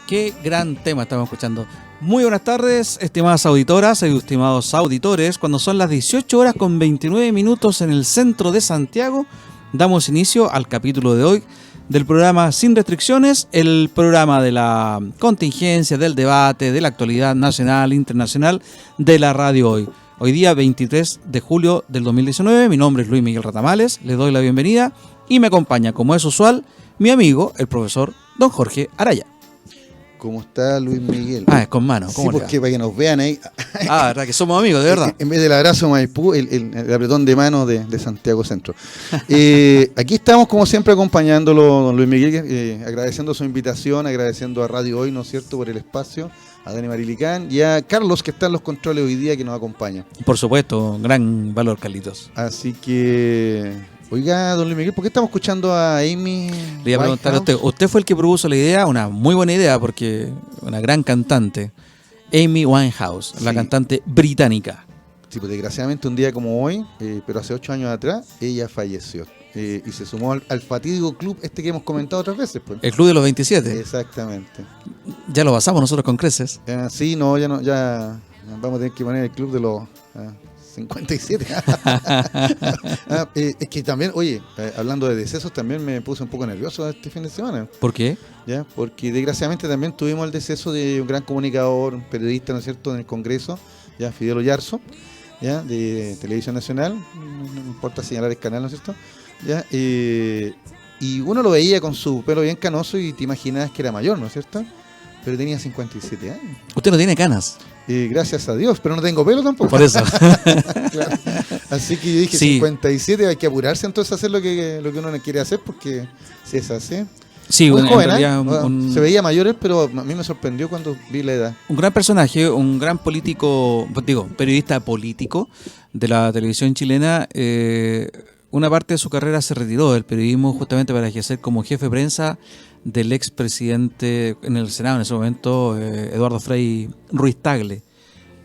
Qué gran tema estamos escuchando. Muy buenas tardes, estimadas auditoras y estimados auditores. Cuando son las 18 horas con 29 minutos en el centro de Santiago, damos inicio al capítulo de hoy del programa Sin Restricciones, el programa de la contingencia, del debate, de la actualidad nacional e internacional de la radio hoy. Hoy día 23 de julio del 2019, mi nombre es Luis Miguel Ratamales, les doy la bienvenida y me acompaña, como es usual, mi amigo, el profesor don Jorge Araya. ¿Cómo está Luis Miguel? Es con mano. ¿Cómo sí, porque para que nos vean ahí. ¿Verdad que somos amigos, de verdad? En vez del abrazo Maipú, el apretón de mano de Santiago Centro. Aquí estamos, como siempre, acompañándolo, don Luis Miguel, agradeciendo su invitación, agradeciendo a Radio Hoy, ¿no es cierto?, por el espacio, a Dani Marilicán y a Carlos, que está en los controles hoy día, que nos acompaña. Por supuesto, gran valor, Carlitos. Así que... Oiga, don Luis Miguel, ¿por qué estamos escuchando a Amy? Le iba a preguntar a usted fue el que propuso la idea, una muy buena idea, porque una gran cantante, Amy Winehouse, sí, la cantante británica. Sí, pues desgraciadamente un día como hoy, pero hace 8 años atrás, ella falleció. Y se sumó al fatídico club que hemos comentado otras veces. Pues. El club de los 27. Exactamente. Ya lo basamos nosotros con creces. Sí, no, ya vamos a tener que poner el club de los... 57. Es que también, oye, hablando de decesos, también me puse un poco nervioso este fin de semana. ¿Por qué? ¿Ya? Porque desgraciadamente también tuvimos el deceso de un gran comunicador, un periodista, ¿no es cierto?, en el Congreso, ya, Fidel Oyarzo, ya, de Televisión Nacional, no importa señalar el canal, ¿no es cierto? Ya, y uno lo veía con su pelo bien canoso y te imaginabas que era mayor, ¿no es cierto? Pero tenía 57 años. Usted no tiene canas. Gracias a Dios, pero no tengo pelo tampoco. Por eso. Claro. Así que yo dije, sí, 57, hay que apurarse entonces a hacer lo que uno no quiere hacer, porque si es así. Sí, muy joven, se veía mayor, pero a mí me sorprendió cuando vi la edad. Un gran personaje, un gran político, periodista político de la televisión chilena. Una parte de su carrera se retiró del periodismo justamente para ejercer como jefe de prensa del expresidente en el Senado en ese momento, Eduardo Frei Ruiz Tagle,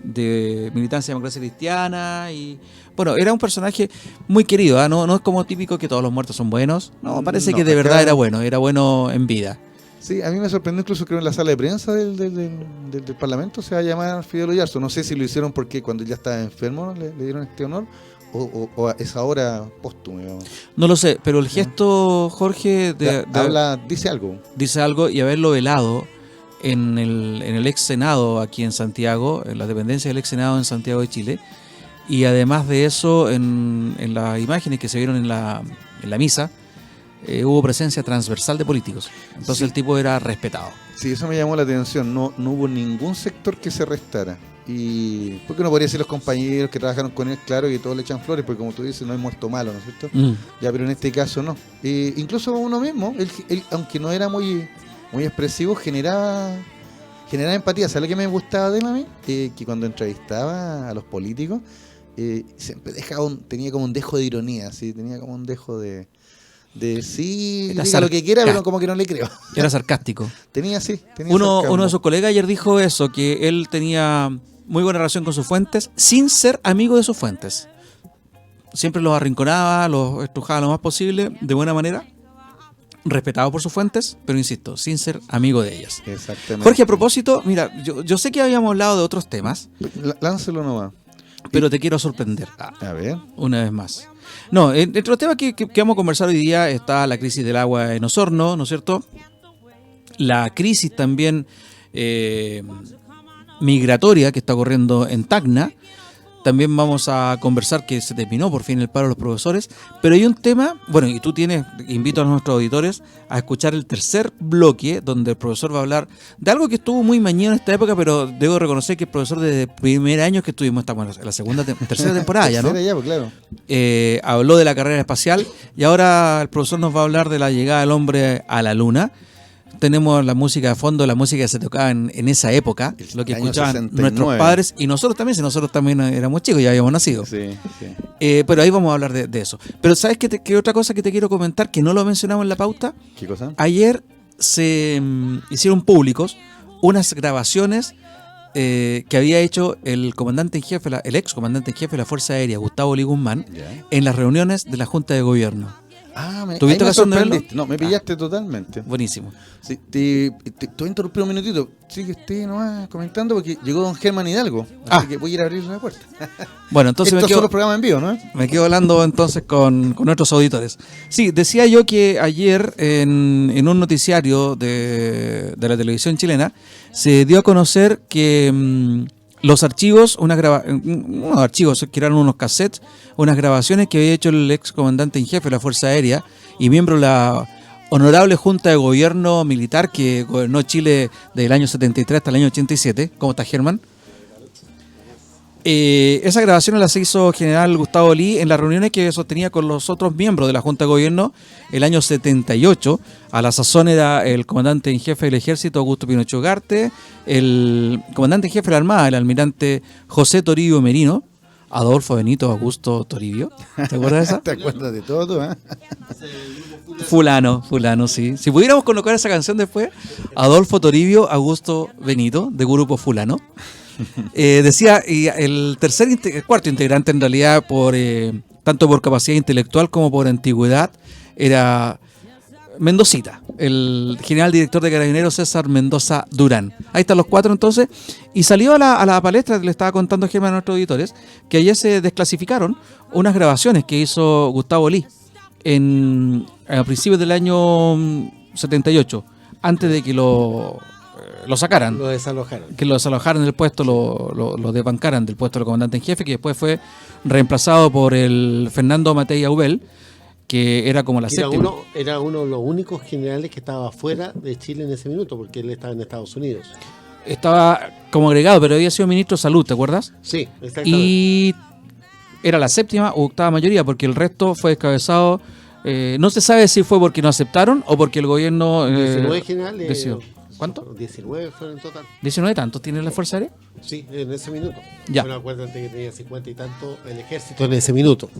de Militancia Democracia Cristiana. Y bueno, era un personaje muy querido, ¿eh? No es como típico que todos los muertos son buenos. No, parece que de verdad era bueno en vida. Sí, a mí me sorprendió, incluso creo en la sala de prensa del Parlamento se va a llamar Fidel Oyarzo. No sé si lo hicieron porque cuando él ya estaba enfermo le dieron este honor. O es ahora póstumo. No lo sé, pero el gesto, Jorge, dice algo. Dice algo, y haberlo velado en el ex Senado aquí en Santiago, en la dependencia del ex Senado en Santiago de Chile, y además de eso, en las imágenes que se vieron en la misa, hubo presencia transversal de políticos. Entonces sí, el tipo era respetado. Sí, eso me llamó la atención. No hubo ningún sector que se restara. Y porque no podría ser los compañeros que trabajaron con él, claro, y todos le echan flores, porque como tú dices, no hay muerto malo, ¿no es cierto? Ya, pero en este caso no. Incluso uno mismo, él, aunque no era muy expresivo, generaba empatía. ¿Sabes lo que me gustaba de él a mí? Que cuando entrevistaba a los políticos, siempre tenía como un dejo de ironía, ¿sí? Tenía como un dejo de sí, diga lo que quiera, pero como que no le creo. Era sarcástico. Tenía uno de sus colegas ayer dijo eso, que él tenía muy buena relación con sus fuentes, sin ser amigo de sus fuentes. Siempre los arrinconaba, los estrujaba lo más posible, de buena manera, respetado por sus fuentes, pero insisto, sin ser amigo de ellas. Exactamente. Jorge, a propósito, mira, yo sé que habíamos hablado de otros temas. Láncelo nomás. Pero te quiero sorprender. A ver. Una vez más. No, entre los temas que vamos a conversar hoy día está la crisis del agua en Osorno, ¿no es cierto? La crisis también migratoria que está ocurriendo en Tacna. También vamos a conversar que se terminó por fin el paro de los profesores. Pero hay un tema, bueno, y invito a nuestros auditores a escuchar el tercer bloque, donde el profesor va a hablar de algo que estuvo muy mañana en esta época, pero debo reconocer que el profesor desde el primer año que estuvimos, estamos en la tercera temporada ya, ¿no? Ya, pues, claro. Habló de la carrera espacial y ahora el profesor nos va a hablar de la llegada del hombre a la luna. Tenemos la música de fondo, la música que se tocaba en esa época, lo que escuchaban 69. Nuestros padres y nosotros también, si nosotros también éramos chicos, ya habíamos nacido. Sí. Pero ahí vamos a hablar de eso. Pero ¿sabes qué otra cosa que te quiero comentar, que no lo mencionamos en la pauta? ¿Qué cosa? Ayer se hicieron públicos unas grabaciones que había hecho el comandante en jefe, el ex comandante en jefe de la Fuerza Aérea, Gustavo Lee Guzmán, en las reuniones de la Junta de Gobierno. ¿Tuviste ocasión de verlo? No, me pillaste totalmente. Buenísimo. Sí, te voy a interrumpir un minutito. Sí, que esté nomás comentando porque llegó don Germán Hidalgo. Así que voy a ir a abrir la puerta. Bueno, entonces estos son los programas en vivo, ¿no? Me quedo hablando entonces con nuestros auditores. Sí, decía yo que ayer en un noticiario de la televisión chilena se dio a conocer que los archivos, unos archivos que eran unos cassettes, unas grabaciones que había hecho el ex comandante en jefe de la Fuerza Aérea y miembro de la honorable Junta de Gobierno Militar que gobernó Chile desde el año 73 hasta el año 87. ¿Cómo está, Germán? Esas grabaciones las hizo general Gustavo Lee en las reuniones que sostenía con los otros miembros de la Junta de Gobierno el año 78. A la sazón era el comandante en jefe del Ejército, Augusto Pinochet Ugarte, el comandante en jefe de la Armada, el almirante José Toribio Merino, Adolfo Benito Augusto Toribio. ¿Te acuerdas de esa? ¿Te acuerdas de todo, eh? Fulano, sí. Si pudiéramos colocar esa canción después, Adolfo Toribio Augusto Benito, de Grupo Fulano. Decía, y el cuarto integrante en realidad, tanto por capacidad intelectual como por antigüedad, era Mendocita, el general director de Carabineros César Mendoza Durán. Ahí están los cuatro entonces, y salió a la palestra, le estaba contando Germán a nuestros auditores, que ayer se desclasificaron unas grabaciones que hizo Gustavo Lee a principios del año 78, antes de que lo sacaran. Lo desalojaron. Que lo desalojaran del puesto, lo desbancaran del puesto del comandante en jefe, que después fue reemplazado por el Fernando Matei Aubel, que era como la séptima. Era uno de los únicos generales que estaba fuera de Chile en ese minuto, porque él estaba en Estados Unidos. Estaba como agregado, pero había sido ministro de Salud, ¿te acuerdas? Sí, exactamente. Y era la séptima o octava mayoría, porque el resto fue descabezado. No se sabe si fue porque no aceptaron o porque el gobierno 19 generales. decidió. ¿Cuánto? 19 fueron en total. ¿19 tantos tiene la Fuerza Aérea? Sí, en ese minuto. Ya. Bueno, acuérdate que tenía 50 y tanto el ejército en ese minuto.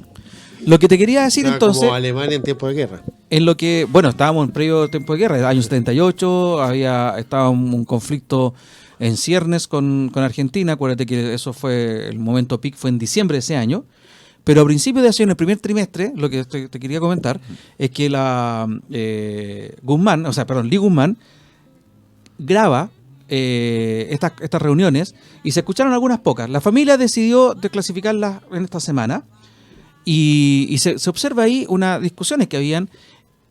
Lo que te quería decir entonces... Como Alemania en tiempo de guerra. En lo que, bueno, estábamos en previo tiempo de guerra, año 78, estaba un conflicto en ciernes con Argentina. Acuérdate que eso fue, el momento peak fue en diciembre de ese año. Pero a principios de ese año, en el primer trimestre, lo que te quería comentar es que Lee Guzmán graba estas reuniones y se escucharon algunas pocas. La familia decidió desclasificarlas en esta semana y se observa ahí unas discusiones que habían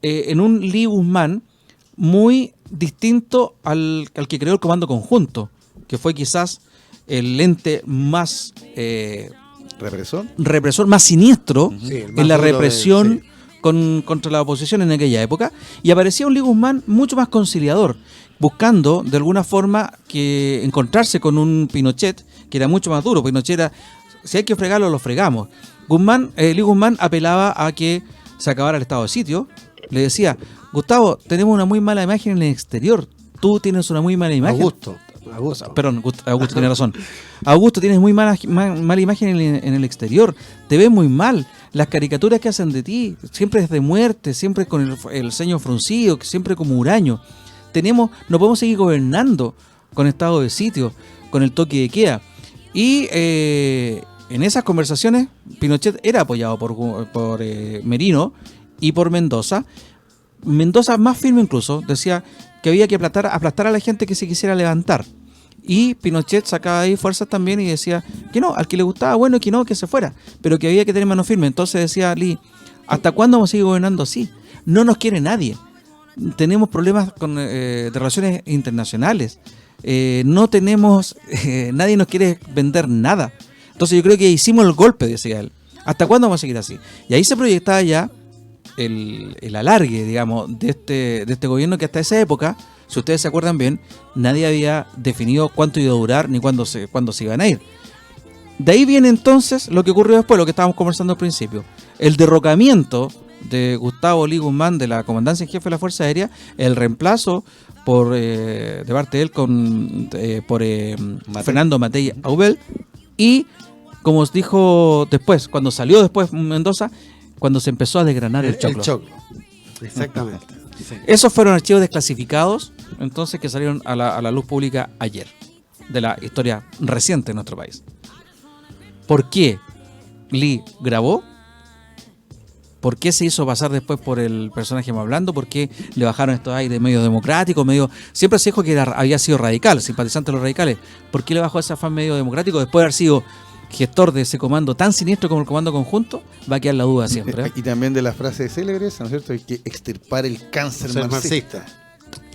en un Lee Guzmán muy distinto al que creó el Comando Conjunto, que fue quizás el ente más... represor más siniestro en la represión contra la oposición en aquella época, y aparecía un Lee Guzmán mucho más conciliador, buscando de alguna forma que encontrarse con un Pinochet que era mucho más duro. Pinochet era, si hay que fregarlo, lo fregamos. Lee Guzmán apelaba a que se acabara el estado de sitio. Le decía, Gustavo, tenemos una muy mala imagen en el exterior, tú tienes una muy mala imagen. Augusto tiene razón. Augusto, tienes muy mala imagen en el exterior. Te ves muy mal. Las caricaturas que hacen de ti, siempre es de muerte, siempre con el ceño fruncido, siempre como huraño. No podemos seguir gobernando con estado de sitio, con el toque de queda. Y en esas conversaciones, Pinochet era apoyado por Merino y por Mendoza. Mendoza, más firme incluso, decía que había que aplastar a la gente que se quisiera levantar. Y Pinochet sacaba ahí fuerzas también y decía que no, al que le gustaba, bueno, y que no, que se fuera, pero que había que tener mano firme. Entonces decía Lee, ¿hasta cuándo vamos a seguir gobernando así? No nos quiere nadie. Tenemos problemas de relaciones internacionales. No tenemos, nadie nos quiere vender nada. Entonces yo creo que hicimos el golpe, decía él. ¿Hasta cuándo vamos a seguir así? Y ahí se proyectaba ya el alargue, digamos, de este gobierno, que hasta esa época, si ustedes se acuerdan bien, nadie había definido cuánto iba a durar ni cuándo se iban a ir. De ahí viene entonces lo que ocurrió después, lo que estábamos conversando al principio, el derrocamiento de Gustavo Lee Guzmán de la comandancia en jefe de la Fuerza Aérea, el reemplazo de parte de él por Fernando Matei Aubel, y como os dijo después, cuando salió después Mendoza, cuando se empezó a desgranar el choclo. El choclo, exactamente. Sí. Esos fueron archivos desclasificados, entonces, que salieron a la luz pública ayer, de la historia reciente de nuestro país. ¿Por qué Lee grabó? ¿Por qué se hizo pasar después por el personaje más blando? ¿Por qué le bajaron estos aires medio democráticos? Siempre se dijo que había sido radical, simpatizante de los radicales. ¿Por qué le bajó ese afán medio democrático después de haber sido gestor de ese comando tan siniestro como el comando conjunto? Va a quedar la duda siempre. Y también de la frase célebre esa, ¿no es cierto? Hay que extirpar el cáncer marxista.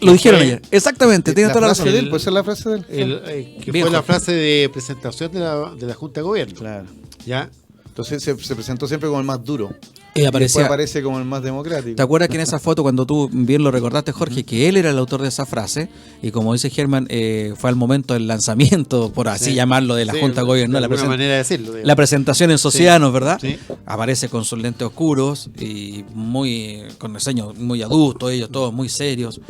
Lo dijeron ayer. Exactamente, tiene toda la razón. ¿Puede ser la frase de él? Que fue la frase de presentación de la Junta de Gobierno. Claro. ¿Ya? Entonces se presentó siempre como el más duro. Y después aparece como el más democrático. ¿Te acuerdas que en esa foto, cuando tú bien lo recordaste, Jorge, que él era el autor de esa frase? Y como dice Germán, fue al momento del lanzamiento, por así llamarlo, de la Junta de Gobierno. Manera de decirlo, la presentación en Socianos, ¿verdad? Sí. Aparece con sus lentes oscuros y con diseños muy adultos, ellos todos muy serios.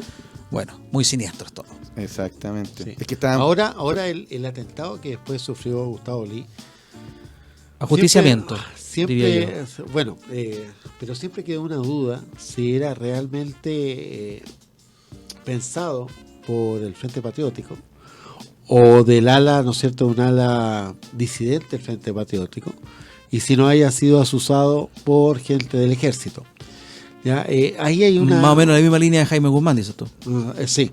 Bueno, muy siniestros todos. Exactamente. Sí. Es que estaban... Ahora el atentado que después sufrió Gustavo Lee. Ajusticiamiento. Siempre bueno, pero siempre quedó una duda si era realmente pensado por el Frente Patriótico o del ala, ¿no es cierto?, un ala disidente del Frente Patriótico, y si no haya sido asusado por gente del ejército. ¿Ya? Ahí hay una... Más o menos la misma línea de Jaime Guzmán, dices tú. Sí.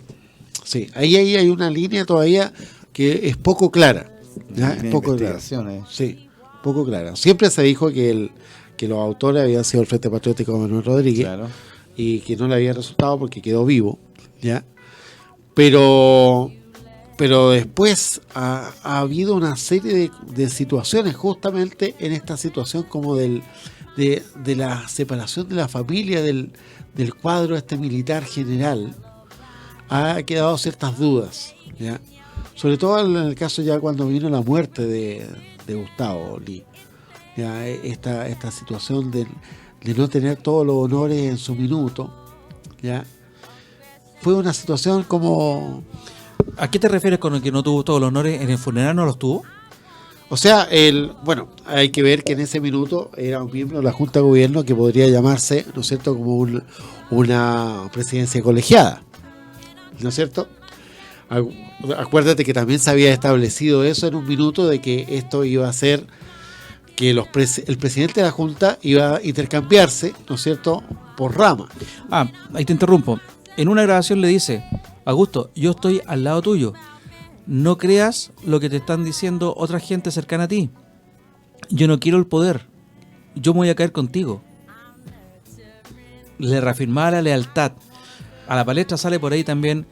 Ahí hay una línea todavía que es poco clara. ¿Ya? Es poco clara. Sí, poco clara. Siempre se dijo que los autores habían sido el Frente Patriótico de Manuel Rodríguez, claro, y que no le había resultado porque quedó vivo, ¿ya? Pero después ha habido una serie de situaciones, justamente en esta situación como de la separación de la familia del cuadro militar general. Ha quedado ciertas dudas, ¿ya? Sobre todo en el caso ya cuando vino la muerte de Gustavo Lee, ¿ya? Esta situación de no tener todos los honores en su minuto, ¿ya? Fue una situación como... ¿A qué te refieres con el que no tuvo todos los honores? ¿En el funeral no los tuvo? O sea, bueno, hay que ver que en ese minuto era un miembro de la Junta de Gobierno que podría llamarse, ¿no es cierto?, como una presidencia colegiada, ¿no es cierto? Acuérdate que también se había establecido eso en un minuto, de que esto iba a ser que el presidente de la Junta iba a intercambiarse, ¿no es cierto?, por rama. Ahí te interrumpo. En una grabación le dice: Augusto, yo estoy al lado tuyo. No creas lo que te están diciendo otra gente cercana a ti. Yo no quiero el poder. Yo me voy a caer contigo. Le reafirmaba la lealtad. A la palestra sale por ahí también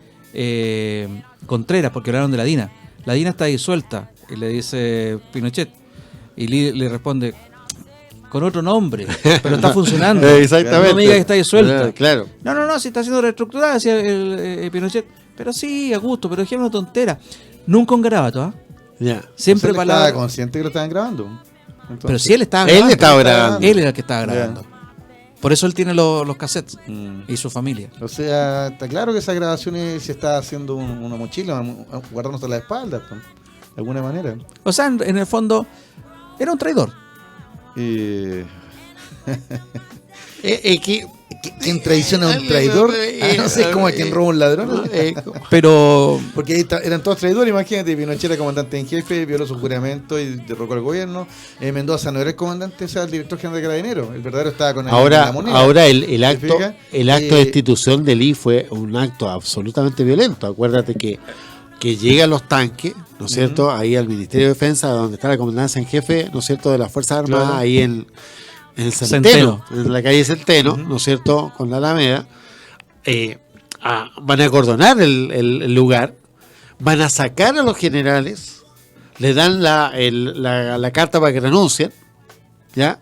Contreras, porque hablaron de la DINA. La DINA está disuelta, y le dice Pinochet. Y le responde: con otro nombre, pero está funcionando. Exactamente. No me digas que está disuelta. Claro. No, si está siendo reestructurada, decía el Pinochet. Pero sí, Augusto, pero dijeron una tontera. Nunca un garabato, ¿ah? Ya. Siempre palabras. Estaba consciente que lo estaban grabando. Entonces, pero si él estaba grabando. Él estaba grabando. Él era el que estaba grabando. Por eso él tiene los cassettes y su familia. O sea, está claro que esas grabaciones se está haciendo una mochila, guardándose la espalda, de alguna manera. O sea, en el fondo, era un traidor. ¿Quién traiciona a un traidor? No sé, como a quien roba un ladrón. Pero... Porque ahí eran todos traidores, imagínate. Pinochet era comandante en jefe, violó su juramento y derrocó al gobierno. Mendoza no era el comandante, o sea, el director general de Carabineros. El verdadero estaba con la moneda. Ahora el acto de destitución de Lee fue un acto absolutamente violento. Acuérdate que llegan los tanques, ¿no es cierto?, ahí al Ministerio de Defensa, donde está la comandancia en jefe, ¿no es cierto?, de las Fuerzas Armadas, claro, ahí en el Centeno, en la calle Centeno, ¿no es cierto?, con la Alameda. Van a acordonar el lugar, van a sacar a los generales, le dan la carta para que renuncien, ¿ya?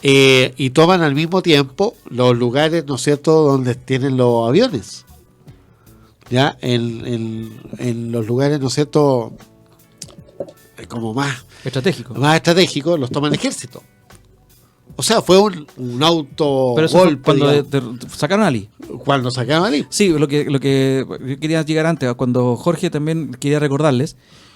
Y toman al mismo tiempo los lugares, ¿no es cierto?, donde tienen los aviones. Ya en los lugares, ¿no es cierto?, como más estratégicos, los toma el ejército. O sea, fue un auto. Pero eso golpe, fue cuando sacaron a Lee. Cuando sacaron a Lee. Sí, lo que yo quería llegar antes, cuando Jorge también quería recordarles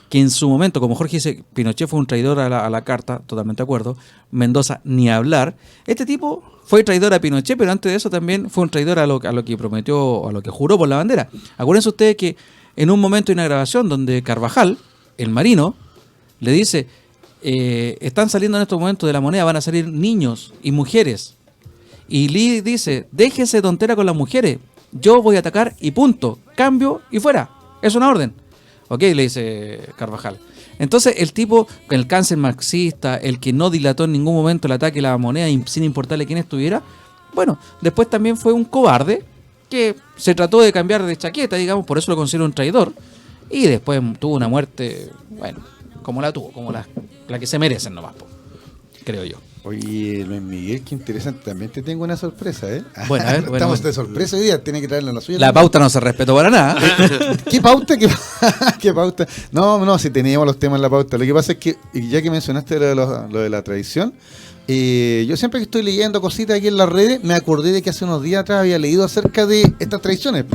que en su momento, como Jorge dice, Pinochet fue un traidor a la carta, totalmente de acuerdo. Mendoza, ni hablar. Este tipo fue traidor a Pinochet, pero antes de eso también fue un traidor a lo que prometió, a lo que juró por la bandera. Acuérdense ustedes que en un momento hay una grabación donde Carvajal, el marino, le dice: están saliendo en estos momentos de la moneda, van a salir niños y mujeres. Y Lee dice, déjese tontera con las mujeres, yo voy a atacar y punto, cambio y fuera, es una orden. Ok, le dice Carvajal. Entonces el tipo, el cáncer marxista, el que no dilató en ningún momento el ataque a la moneda sin importarle quién estuviera, bueno, después también fue un cobarde que se trató de cambiar de chaqueta, digamos, por eso lo considero un traidor, y después tuvo una muerte, bueno, como la tuvo, como la que se merecen nomás, creo yo. Oye, Luis Miguel, qué interesante. También te tengo una sorpresa, ¿eh? Bueno, a ver, Estamos de sorpresa hoy día, tiene que traerla a la suya. La pauta no se respetó para nada. ¿Qué pauta? ¿Qué pauta? No, si teníamos los temas en la pauta. Lo que pasa es que, ya que mencionaste lo de la tradición, yo siempre que estoy leyendo cositas aquí en las redes, me acordé de que hace unos días atrás había leído acerca de estas tradiciones.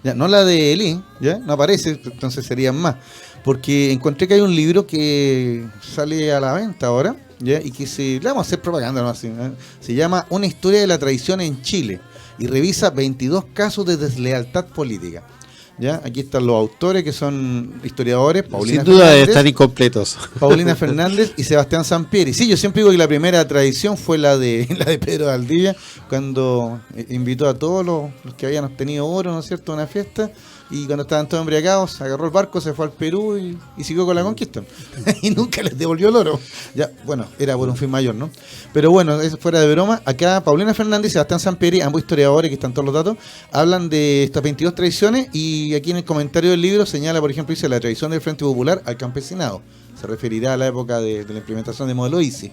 Ya, no la de Elín, ya no aparece, entonces serían más. Porque encontré que hay un libro que sale a la venta ahora, ¿ya? Y que le vamos a hacer propaganda, ¿no? Así, ¿eh? Se llama Una historia de la tradición en Chile y revisa 22 casos de deslealtad política. ¿Ya? Aquí están los autores, que son historiadores, Paulina Sin duda Fernández, están incompletos. Paulina Fernández y Sebastián Sampieri. Sí, yo siempre digo que la primera tradición fue la de Pedro Valdivia, cuando invitó a todos los que habían obtenido oro, ¿no es cierto?, a una fiesta. Y cuando estaban todos embriagados, agarró el barco, se fue al Perú y siguió con la conquista. Y nunca les devolvió el oro. Ya, bueno, era por un fin mayor, ¿no? Pero bueno, eso fuera de broma. Acá Paulina Fernández y Sebastián Sampieri, ambos historiadores, que están todos los datos, hablan de estas 22 tradiciones. Y aquí en el comentario del libro señala, por ejemplo, dice la tradición del Frente Popular al campesinado. Se referirá a la época de la implementación del modelo ICI.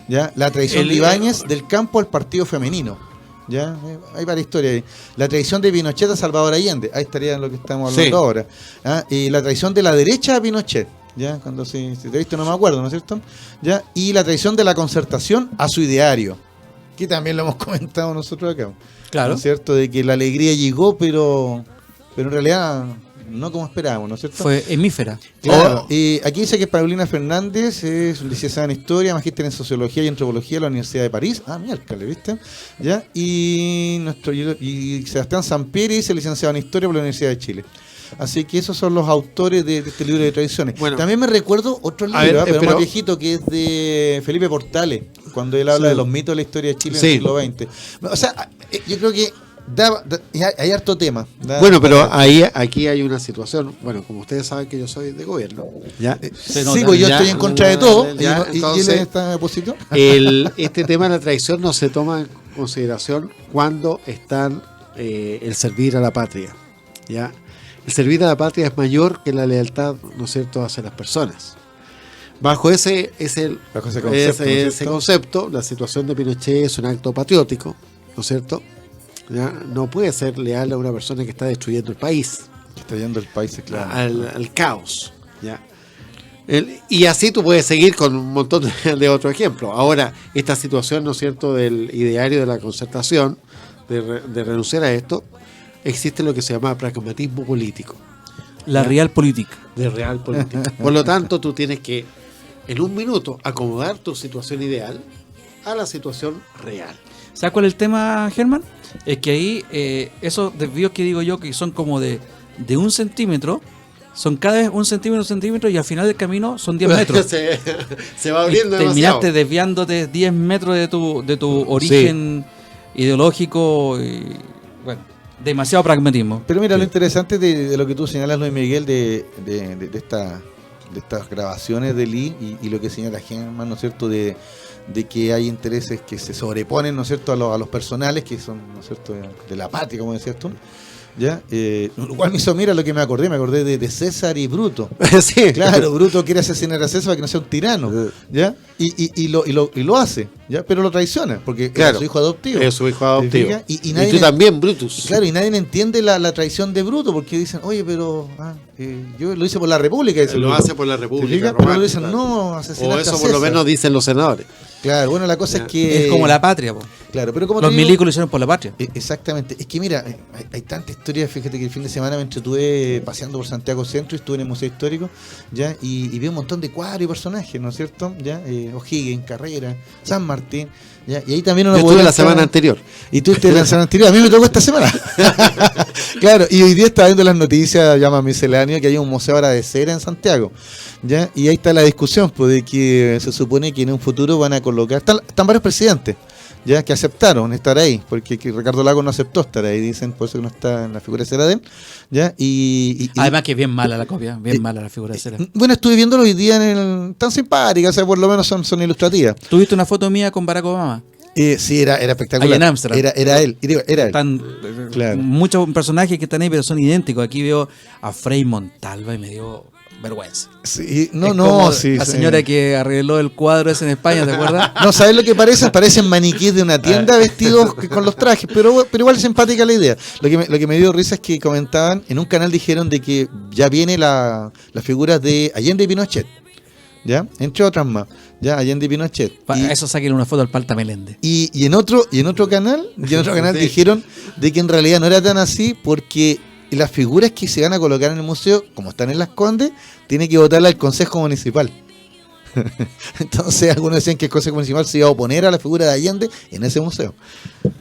¿Ya? La tradición de Ibáñez del campo al partido femenino. Ya, hay varias historias ahí. La tradición de Pinochet a Salvador Allende, ahí estaría lo que estamos hablando ahora. Y la tradición de la derecha a Pinochet, ya, cuando si te viste no me acuerdo, ¿no es cierto? Ya, y la tradición de la concertación a su ideario, que también lo hemos comentado nosotros acá. Claro. ¿No es cierto? De que la alegría llegó, pero en realidad no como esperábamos, ¿no es cierto? Fue hemífera. Claro. Y aquí dice que Paulina Fernández es licenciada en Historia, magíster en Sociología y Antropología de la Universidad de París. Ah, miércoles, ¿viste? ¿Ya? Y Sebastián Sampieri es licenciado en Historia por la Universidad de Chile. Así que esos son los autores de este libro de tradiciones. Bueno, también me recuerdo otro libro, pero más viejito, que es de Felipe Portales, cuando él habla de los mitos de la historia de Chile en el siglo XX. O sea, yo creo que hay harto tema. Bueno, pero aquí hay una situación. Bueno, como ustedes saben que yo soy de gobierno, ¿ya? Sí, pues yo estoy en contra de todo. Entonces, ¿y él está en opositor? Este tema de la traición no se toma en consideración cuando están el servir a la patria, ¿ya? El servir a la patria es mayor que la lealtad, ¿no es cierto?, hacia las personas. Bajo ese concepto, la situación de Pinochet es un acto patriótico, ¿no es cierto? ¿Ya? No puede ser leal a una persona que está destruyendo el país. Está yendo el país, claro. Al caos. ¿Ya? Y así tú puedes seguir con un montón de otros ejemplos. Ahora, esta situación, ¿no es cierto?, del ideario de la concertación, de renunciar a esto, existe lo que se llama pragmatismo político. La realpolitik. De realpolitik. Por lo tanto, tú tienes que, en un minuto, acomodar tu situación ideal a la situación real. ¿Sabes cuál es el tema, Germán? Es que ahí esos desvíos que digo yo, que son como de 1 centímetro, son cada vez 1 centímetro y al final del camino son 10 metros. se va abriendo demasiado. Terminaste desviándote 10 metros de tu origen ideológico y, bueno, demasiado pragmatismo. Pero mira, lo interesante de lo que tú señalas, Luis Miguel, de estas grabaciones de Lee y lo que señala Germán, ¿no es cierto?, de que hay intereses que se sobreponen, ¿no es cierto?, a los personales, que son, ¿no es cierto?, de la patria, como decías tú. ¿Ya? Lo cual me hizo, mira lo que me acordé de César y Bruto. Sí, claro, Bruto quiere asesinar a César para que no sea un tirano, ¿ya? Y lo hace, ¿ya? Pero lo traiciona, porque es su hijo adoptivo. Es su hijo adoptivo. Y tú también, Brutus. Claro, y nadie entiende la traición de Bruto, porque dicen, oye, pero yo lo hice por la República. Lo hace por la República Romana, pero lo dicen, no, asesinaste a César. O eso por lo menos dicen los senadores. Claro, bueno, la cosa es que... Es como la patria, po. Claro, pero como los milicos lo hicieron por la patria. Exactamente. Es que mira, hay tanta historia. Fíjate que el fin de semana me entretuve paseando por Santiago Centro y estuve en el Museo Histórico, ¿ya? Y vi un montón de cuadros y personajes, ¿no es cierto? ¿Ya? O'Higgins, Carrera, San Martín, ¿ya? Y ahí también uno... Yo estuve la semana anterior. Y tú estuviste la semana anterior. A mí me tocó esta semana. Claro, y hoy día estaba viendo las noticias, llama misceláneo, que hay un museo ahora de cera en Santiago, ¿ya? Y ahí está la discusión, pues, de que se supone que en un futuro van a colocar... Están varios presidentes, ya que aceptaron estar ahí, porque que Ricardo Lagos no aceptó estar ahí, dicen, por eso que no está en la figura de cera de él, ya, y además que es bien mala la copia, bien mala la figura de cera. bueno, estuve viéndolo hoy día tan simpática, o sea, por lo menos son ilustrativas. ¿Tuviste una foto mía con Barack Obama? Sí, era espectacular. Ahí en Ámsterdam. Era él, y digo, era él. Están Claro. muchos personajes que están ahí, pero son idénticos. Aquí veo a Frei Montalva y me dio vergüenza. Sí, Es como sí. la sí. señora que arregló el cuadro ese en España, ¿te acuerdas? No, ¿sabes lo que parecen? Parecen maniquíes de una tienda vestidos con los trajes, pero igual es simpática la idea. Lo que me dio risa es que comentaban, en un canal dijeron de que ya viene las figuras de Allende y Pinochet, ¿ya? Entre otras más, ¿ya? Allende y Pinochet. Para eso saquen una foto al Palta Meléndez. Y en otro canal Sí. dijeron de que en realidad no era tan así porque las figuras que se van a colocar en el museo, como están en Las Condes, tiene que votarla el Consejo Municipal. Entonces algunos decían que el Consejo Municipal se iba a oponer a la figura de Allende en ese museo.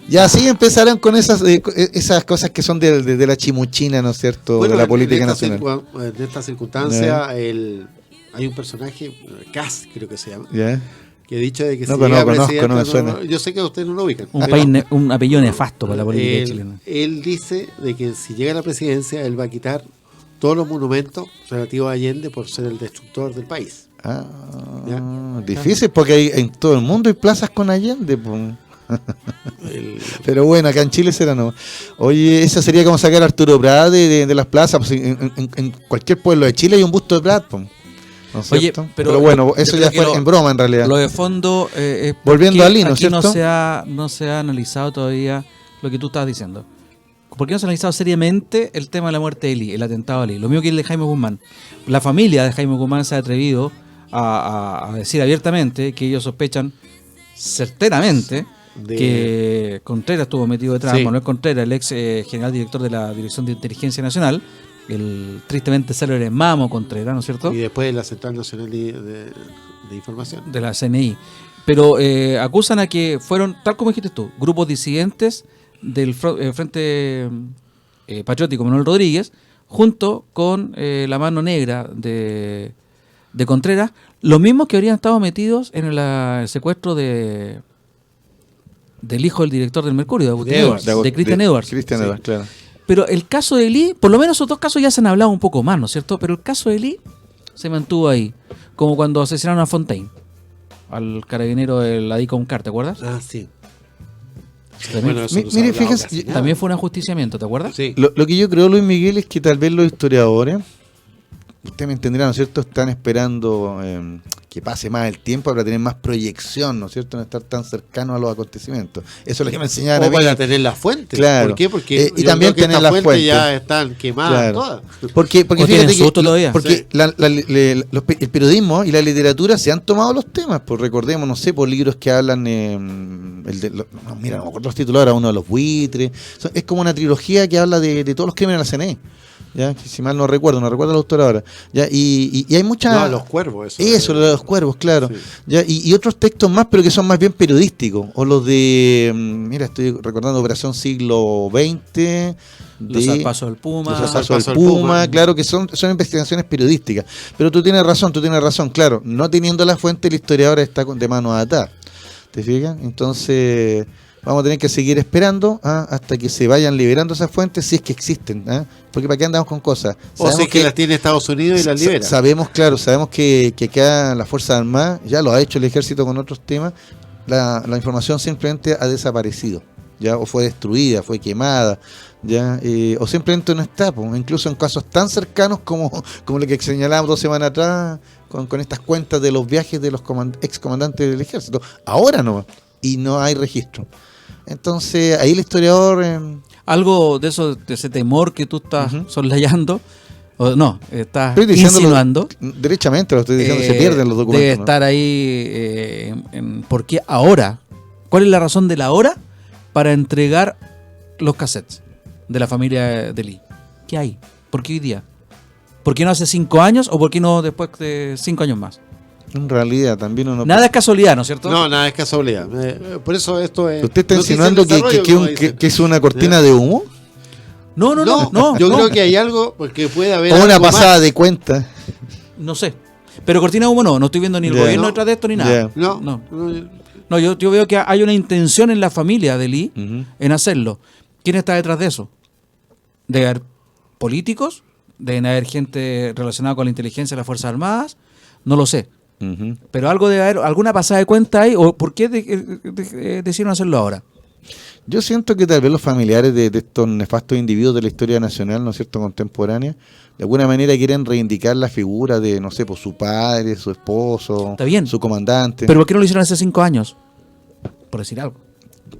Y así empezaron con esas cosas que son de la chimuchina, ¿no es cierto?, de la política nacional. En esta circunstancia, hay un personaje, Kass creo que se llama, ¿Ya? que ha dicho de que No, si pero llega no conozco, presidente, no me suena. yo sé que ustedes no lo ubican. Un apellido nefasto para la política chilena. Él dice de que si llega a la presidencia, él va a quitar todos los monumentos relativos a Allende por ser el destructor del país. Difícil porque en todo el mundo hay plazas con Allende. Pero bueno, acá en Chile será no. Oye, esa sería como sacar a Arturo Prat de las plazas. Pues, en cualquier pueblo de Chile hay un busto de Prat. Pues, ¿no es Oye, cierto? pero bueno, yo eso creo ya que fue en broma en realidad. Lo de fondo, es Volviendo porque a Lee, ¿no es aquí no cierto? no se ha analizado todavía lo que tú estabas diciendo. ¿Por qué no se ha analizado seriamente el tema de la muerte de Lee, el atentado a Lee? Lo mismo que el de Jaime Guzmán. La familia de Jaime Guzmán se ha atrevido a decir abiertamente que ellos sospechan certeramente que Contreras estuvo metido detrás, Sí. Manuel Contreras, el ex general director de la Dirección de Inteligencia Nacional, el tristemente célebre Mamo Contreras, ¿no es cierto?, Y después de la Central Nacional de Información. de la CNI. Pero acusan a que fueron, tal como dijiste tú, grupos disidentes del Frente Patriótico Manuel Rodríguez, junto con la mano negra de Contreras, los mismos que habrían estado metidos en el secuestro del hijo del director del Mercurio, de Agustín Edwards, de Christian Edwards. Christian Sí. Edwards, claro. Pero el caso de Lee, por lo menos esos dos casos ya se han hablado un poco más, ¿no es cierto? Pero el caso de Lee se mantuvo ahí, como cuando asesinaron a Fontaine, al carabinero de la DICOMCAR, ¿te acuerdas? Ah, sí. También, Bueno, eso no se mire, ha hablado fíjese, casi nada. también fue un ajusticiamiento, ¿te acuerdas? Sí. Lo que yo creo, Luis Miguel, es que tal vez los historiadores, usted me entenderá, ¿no es cierto?, están esperando que pase más el tiempo para tener más proyección, ¿no es cierto?, no estar tan cercano a los acontecimientos. Eso es lo que me enseñaban a O mí. para tener las fuentes. Claro. ¿Por qué? Porque Y yo también creo que tener estas las fuentes fuentes. ya están quemadas Claro. todas. Porque O tienen fíjate susto todavía. porque Sí. el periodismo y la literatura se han tomado los temas, pues recordemos, no sé, por libros que hablan, no me acuerdo los títulos ahora, uno de los buitres, es como una trilogía que habla de todos los crímenes de la CNE, ya, que si mal no recuerdo el autor ahora, ya, y hay muchas... No, los cuervos. Eso, lo de los cuervos, claro. Sí. Ya, y otros textos más, pero que son más bien periodísticos. O los de, mira, estoy recordando Operación Siglo XX. Los zarpazos del Puma. Los Los zarpazos zarpazos del del Puma, Puma. claro, que son investigaciones periodísticas. Pero tú tienes razón, claro. No teniendo la fuente, el historiador está de manos atadas. ¿Te fijas? Entonces... vamos a tener que seguir esperando hasta que se vayan liberando esas fuentes, si es que existen. Porque ¿para qué andamos con cosas? O si es que las tiene Estados Unidos y las libera. Sabemos que acá la Fuerza Armada, ya lo ha hecho el ejército con otros temas, la información simplemente ha desaparecido, ya, o fue destruida, fue quemada, ya, o simplemente no está, pues, incluso en casos tan cercanos como lo que señalábamos 2 semanas atrás, con estas cuentas de los viajes de los excomandantes del ejército. Ahora no, y no hay registro. Entonces, ahí el historiador... Algo de eso, de ese temor que tú estás soslayando, o no, estás estoy diciéndolo insinuando. derechamente, lo estoy diciendo, se pierden los documentos. Debe ¿no? estar ahí ¿por qué ahora? ¿Cuál es la razón de la hora para entregar los cassettes de la familia de Lee? ¿Qué hay? ¿Por qué hoy día? ¿Por qué no hace 5 años o por qué no después de 5 años más? En realidad, también uno... Nada es casualidad, ¿no es cierto? No, nada es casualidad. Por eso esto es... ¿Usted está noticia insinuando en desarrollo, que es una cortina de humo? No, yo creo que hay algo, porque puede haber ¿O una algo pasada más. de cuenta? No sé. Pero cortina de humo no estoy viendo ni el Ya. gobierno No. detrás de esto ni nada. Ya. No, No. No, yo veo que hay una intención en la familia de Lee en hacerlo. ¿Quién está detrás de eso? ¿Debe haber políticos? ¿Deben haber gente relacionada con la inteligencia de las Fuerzas Armadas? No lo sé. Pero algo debe haber, alguna pasada de cuenta hay, o ¿por qué decidieron hacerlo ahora? Yo siento que tal vez los familiares de estos nefastos individuos de la historia nacional, ¿no es cierto?, contemporánea, de alguna manera quieren reivindicar la figura de, no sé, pues su padre, su esposo, Está bien. su comandante. ¿Pero por qué no lo hicieron hace 5 años? Por decir algo.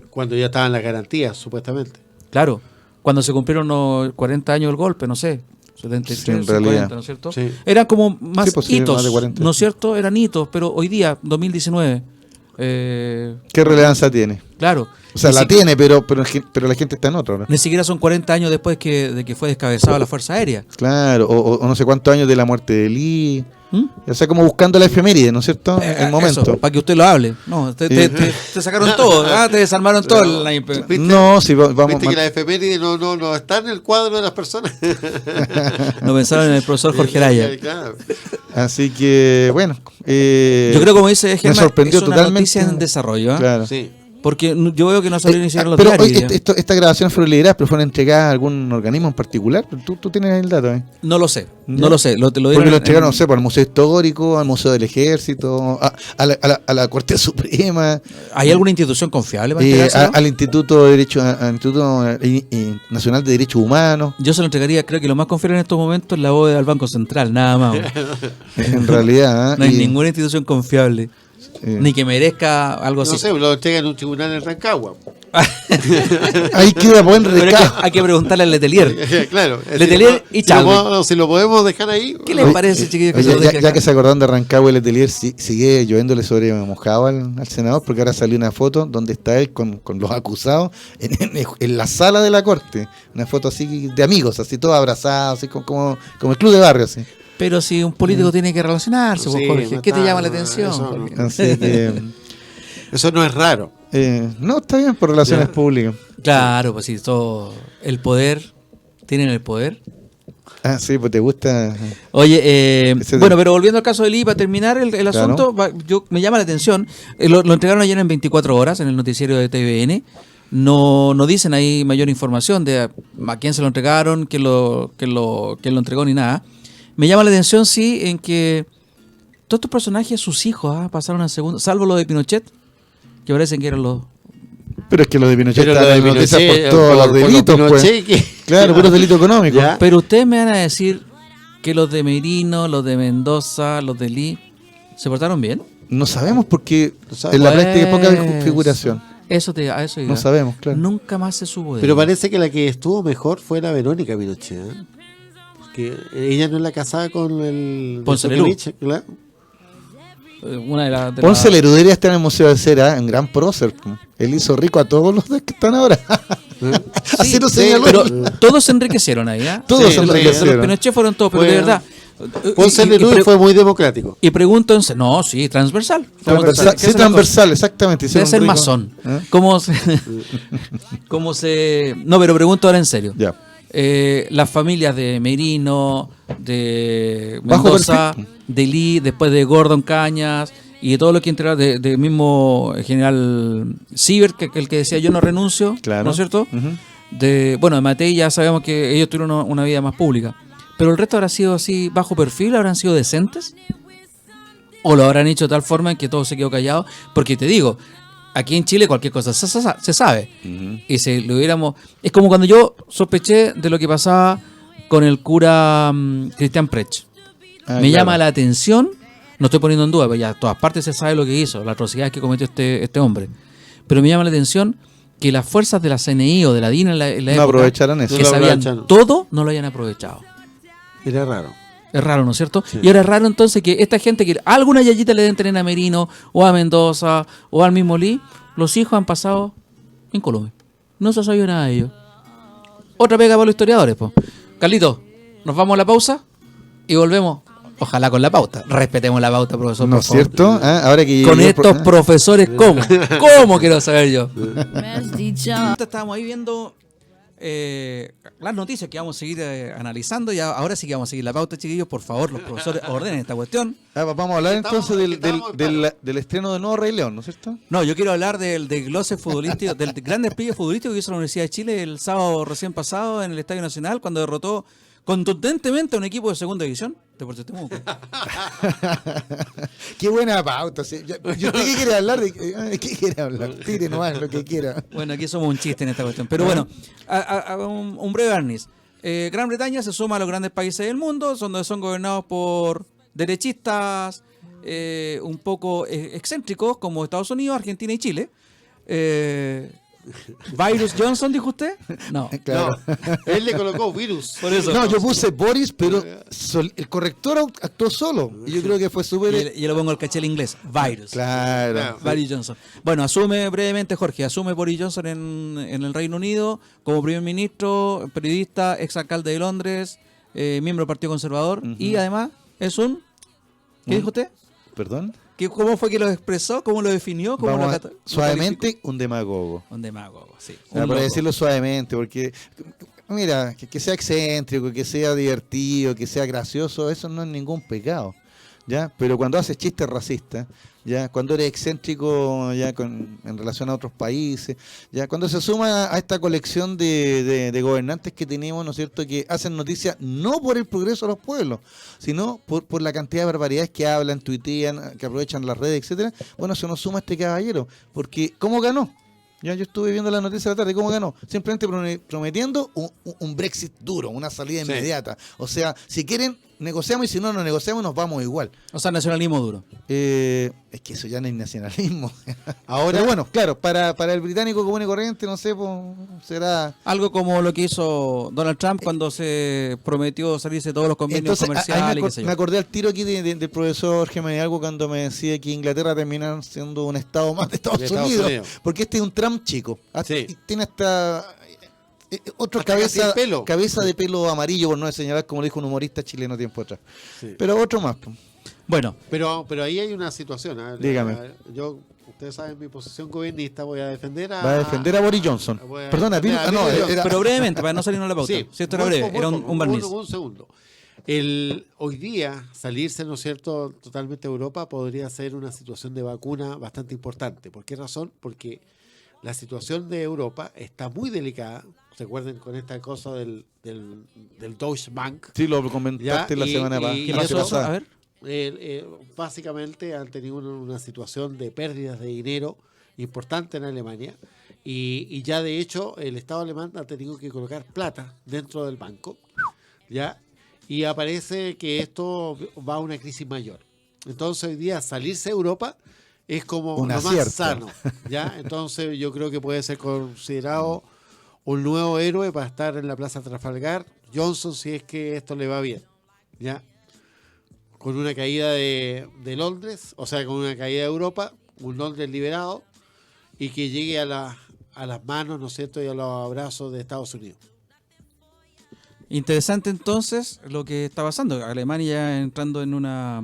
Cuando ya estaban las garantías, supuestamente. Claro, cuando se cumplieron los 40 años del golpe, no sé, 73, Sí, en realidad. 40, ¿no es cierto? Sí. Eran como más Sí, pues sí, hitos, más de 40. ¿no es cierto? Eran hitos, pero hoy día, 2019, ¿Qué relevancia tiene? claro. O sea, Ni la si- tiene, pero la gente está en otro, ¿no? Ni siquiera son 40 años después de que fue descabezada la Fuerza Aérea. Claro, o no sé cuántos años de la muerte de Lee. ¿Mm? O sea, como buscando la efeméride, ¿no es cierto? El momento. Para que usted lo hable. No, te sacaron todo, te desarmaron todo. No, si vamos... Viste que la efeméride no está en el cuadro de las personas. No pensaron en el profesor Jorge Araya. Claro. Así que, bueno. Yo creo, como dice Germán, sorprendió es una totalmente. noticia en desarrollo. ¿Ah? Claro. Sí. Porque yo veo que no salió ni siquiera en los Pero diarios. oye, ya. estas grabaciones fueron lideradas, pero fueron entregadas a algún organismo en particular. ¿Tú tienes el dato, No lo sé, no ¿Ya? lo sé. Lo dieron Porque lo en- entregaron, no sé, por el Museo Histórico, al Museo del Ejército, a la Corte Suprema, ¿Hay alguna institución confiable para entregárselo? al Instituto de Derecho, al Instituto Nacional de Derechos Humanos. Yo se lo entregaría, creo que lo más confiable en estos momentos es la bóveda del Banco Central, nada más. En realidad, No hay ninguna institución confiable, eh, ni que merezca algo No así. sé, lo entregan en un tribunal en Rancagua. ahí queda buen Pero es que recado. hay que preguntarle al Letelier. Claro. Letelier y Chadwick. Si lo podemos dejar ahí. ¿Qué les parece, chiquillos? Que Oye, se lo deje ya acá? que se acordaron de Rancagua y Letelier, sigue lloviéndole sobre mojado al senador, porque ahora salió una foto donde está él con los acusados en la sala de la corte. Una foto así de amigos, así todos abrazados, así como el club de barrio. Así. Pero si un político tiene que relacionarse, pues, Sí, Jorge, no ¿qué te está- llama la no, atención? eso no. Jorge? Así que, Eso no es raro. no, está bien por relaciones Ya. públicas. Claro, pues sí, todo el poder, tienen el poder. Ah, sí, pues te gusta. Oye, Ese bueno, de- pero volviendo al caso de Lee, para terminar el asunto, me llama la atención. Lo entregaron ayer en 24 horas en el noticiero de TVN. No dicen ahí mayor información de a quién se lo entregaron, quién lo entregó ni nada. Me llama la atención, sí, en que todos estos personajes, sus hijos, pasaron a segundo, salvo lo de Pinochet, que parecen que eran los... Pero es que lo de Pinochet Pero está lo de en las noticias Pinochet, por todos los por los delitos, pues. Pinochet, que- Claro, puros delitos económicos. Ya. Pero ustedes me van a decir que los de Merino, los de Mendoza, los de Lee, ¿se portaron bien? No sabemos porque No sabemos. en la práctica hay poca Pues, figuración. a eso iba. No sabemos, claro. Nunca más se supo de Pero ella. parece que la que estuvo mejor fue la Verónica Pinochet. ¿Eh? Porque ella no es la casada con el... Ponce de Lerú. Pinochet, claro. Una de las... Ponce Lerú debería estar en el Museo de Cera, un gran prócer. Po. Él hizo rico a todos los que están ahora. Así lo señaló. Pero todos se enriquecieron ahí, ¿ah? Todos se De los enriquecieron. Pinochet fueron todos, pero Fue- de verdad... Ponce Lerú fue muy democrático. Y pregunto, no, sí, transversal. Transversal, sí, transversal, exactamente. Debe hicieron ser rico. masón. ¿Eh? ¿Cómo se...? No, pero pregunto ahora en serio. Ya. Las familias de Merino, de Bajo Mendoza, perfil. de Lee, después de Gordon Cañas y de todo lo que entregaron, de mismo general Siebert, que el que decía yo no renuncio, Claro. ¿no es cierto? Ujú. De Matei ya sabemos que ellos tuvieron una vida más pública. Pero el resto habrá sido así bajo perfil, habrán sido decentes. ¿O lo habrán hecho de tal forma en que todo se quedó callado? Porque te digo, aquí en Chile cualquier cosa se sabe. Y si lo hubiéramos... Es como cuando yo sospeché de lo que pasaba con el cura Cristian Prech. Ah, Me claro. llama la atención, no estoy poniendo en duda, pero ya en todas partes se sabe lo que hizo, las atrocidades que cometió este hombre. Pero me llama la atención que las fuerzas de la CNI o de la DINA en la No época, aprovecharon eso. que No lo sabían aprovecharon. todo, no lo hayan aprovechado. Era raro. Es raro, ¿no es cierto? Sí. Y ahora es raro entonces que esta gente que alguna yayita le den tener a Merino o a Mendoza o al mismo Lee, los hijos han pasado en Colombia. No se ha sabido nada de ellos. Otra pega para los historiadores, pues. Carlito, nos vamos a la pausa y volvemos. Ojalá con la pauta. Respetemos la pauta, profesor. ¿No por es favor. cierto? Ah, ahora que Con llegó- estos profesores, ¿cómo? ¿Cómo quiero saber yo? Me has dicho. Estábamos ahí viendo las noticias que vamos a seguir analizando. Y ahora sí que vamos a seguir la pauta, chiquillos. Por favor, los profesores, ordenen esta cuestión. Vamos a hablar entonces del estreno del nuevo Rey León, ¿no es cierto? No, yo quiero hablar del desglose futbolístico, del gran despliegue futbolístico que hizo la Universidad de Chile el sábado recién pasado en el Estadio Nacional, cuando derrotó contundentemente a un equipo de segunda división, Deportes Temuco. Qué buena pauta. ¿Sí? ¿Usted qué quiere hablar? ¿Qué quiere hablar? Tire nomás lo que quiera. Bueno, aquí somos un chiste en esta cuestión. Pero bueno, un breve barniz. Gran Bretaña se suma a los grandes países del mundo, donde son gobernados por derechistas un poco excéntricos, como Estados Unidos, Argentina y Chile. ¿Virus Johnson, dijo usted? No. Claro. No, él le colocó virus. Por eso. No, yo puse Boris, pero el corrector actuó solo. Y yo creo que fue súper... Y yo le pongo el caché en inglés. Virus. Claro. Boris Johnson. Bueno, asume brevemente, Jorge, asume Boris Johnson en el Reino Unido como primer ministro, periodista, exalcalde de Londres, miembro del Partido Conservador, y además es un... ¿Qué dijo usted? ¿Perdón? ¿Cómo fue que lo expresó? ¿Cómo lo definió? ¿Cómo Suavemente, un demagogo. Un demagogo, sí. Para decirlo suavemente, porque, mira, que sea excéntrico, que sea divertido, que sea gracioso, eso no es ningún pecado, ¿ya? Pero cuando haces chistes racistas, ¿ya? Cuando eres excéntrico ya en relación a otros países, ¿ya? Cuando se suma a esta colección de gobernantes que tenemos, ¿no es cierto?, que hacen noticias no por el progreso de los pueblos, sino por la cantidad de barbaridades que hablan, tuitean, que aprovechan las redes, etcétera. Bueno, se nos suma este caballero, porque ¿cómo ganó? Ya yo estuve viendo la noticia de la tarde, ¿cómo ganó? Simplemente prometiendo un Brexit duro, una salida inmediata. O sea, si quieren, negociamos, y si no, no negociamos, nos vamos igual. O sea, nacionalismo duro. Es que eso ya no es nacionalismo. Ahora, pero bueno, claro, para el británico común y corriente, no sé, pues, será... Algo como lo que hizo Donald Trump cuando se prometió salirse de todos los convenios comerciales. Me acordé al tiro aquí del profesor Gemini algo cuando me decía que Inglaterra termina siendo un estado más de Estados Unidos. Porque este es un Trump chico. Sí. Tiene hasta... otro cabeza de pelo amarillo, por no señalar, como lo dijo un humorista chileno tiempo atrás. Sí. Pero otro más. Bueno. Pero ahí hay una situación. Dígame. Ustedes saben mi posición gobernista, voy a defender a... Va a defender a Boris Johnson. Perdona, pero brevemente, para no salirnos la pauta. Sí, si esto era breve, era un barniz. Un segundo. Hoy día, salirse, ¿no es cierto?, totalmente de Europa podría ser una situación de vacuna bastante importante. ¿Por qué razón? Porque la situación de Europa está muy delicada. Recuerden con esta cosa del Deutsche Bank. Sí, lo comentaste la semana pasada. A ver. Básicamente han tenido una situación de pérdidas de dinero importante en Alemania y ya de hecho el Estado alemán ha tenido que colocar plata dentro del banco, ¿ya? Y aparece que esto va a una crisis mayor. Entonces hoy día salirse de Europa es como lo más sano, ¿ya? Entonces yo creo que puede ser considerado un nuevo héroe para estar en la Plaza Trafalgar, Johnson, si es que esto le va bien, ¿ya? Con una caída de Londres, o sea, con una caída de Europa, un Londres liberado, y que llegue a las manos, ¿no es cierto?, y a los abrazos de Estados Unidos. Interesante entonces lo que está pasando. Alemania entrando en una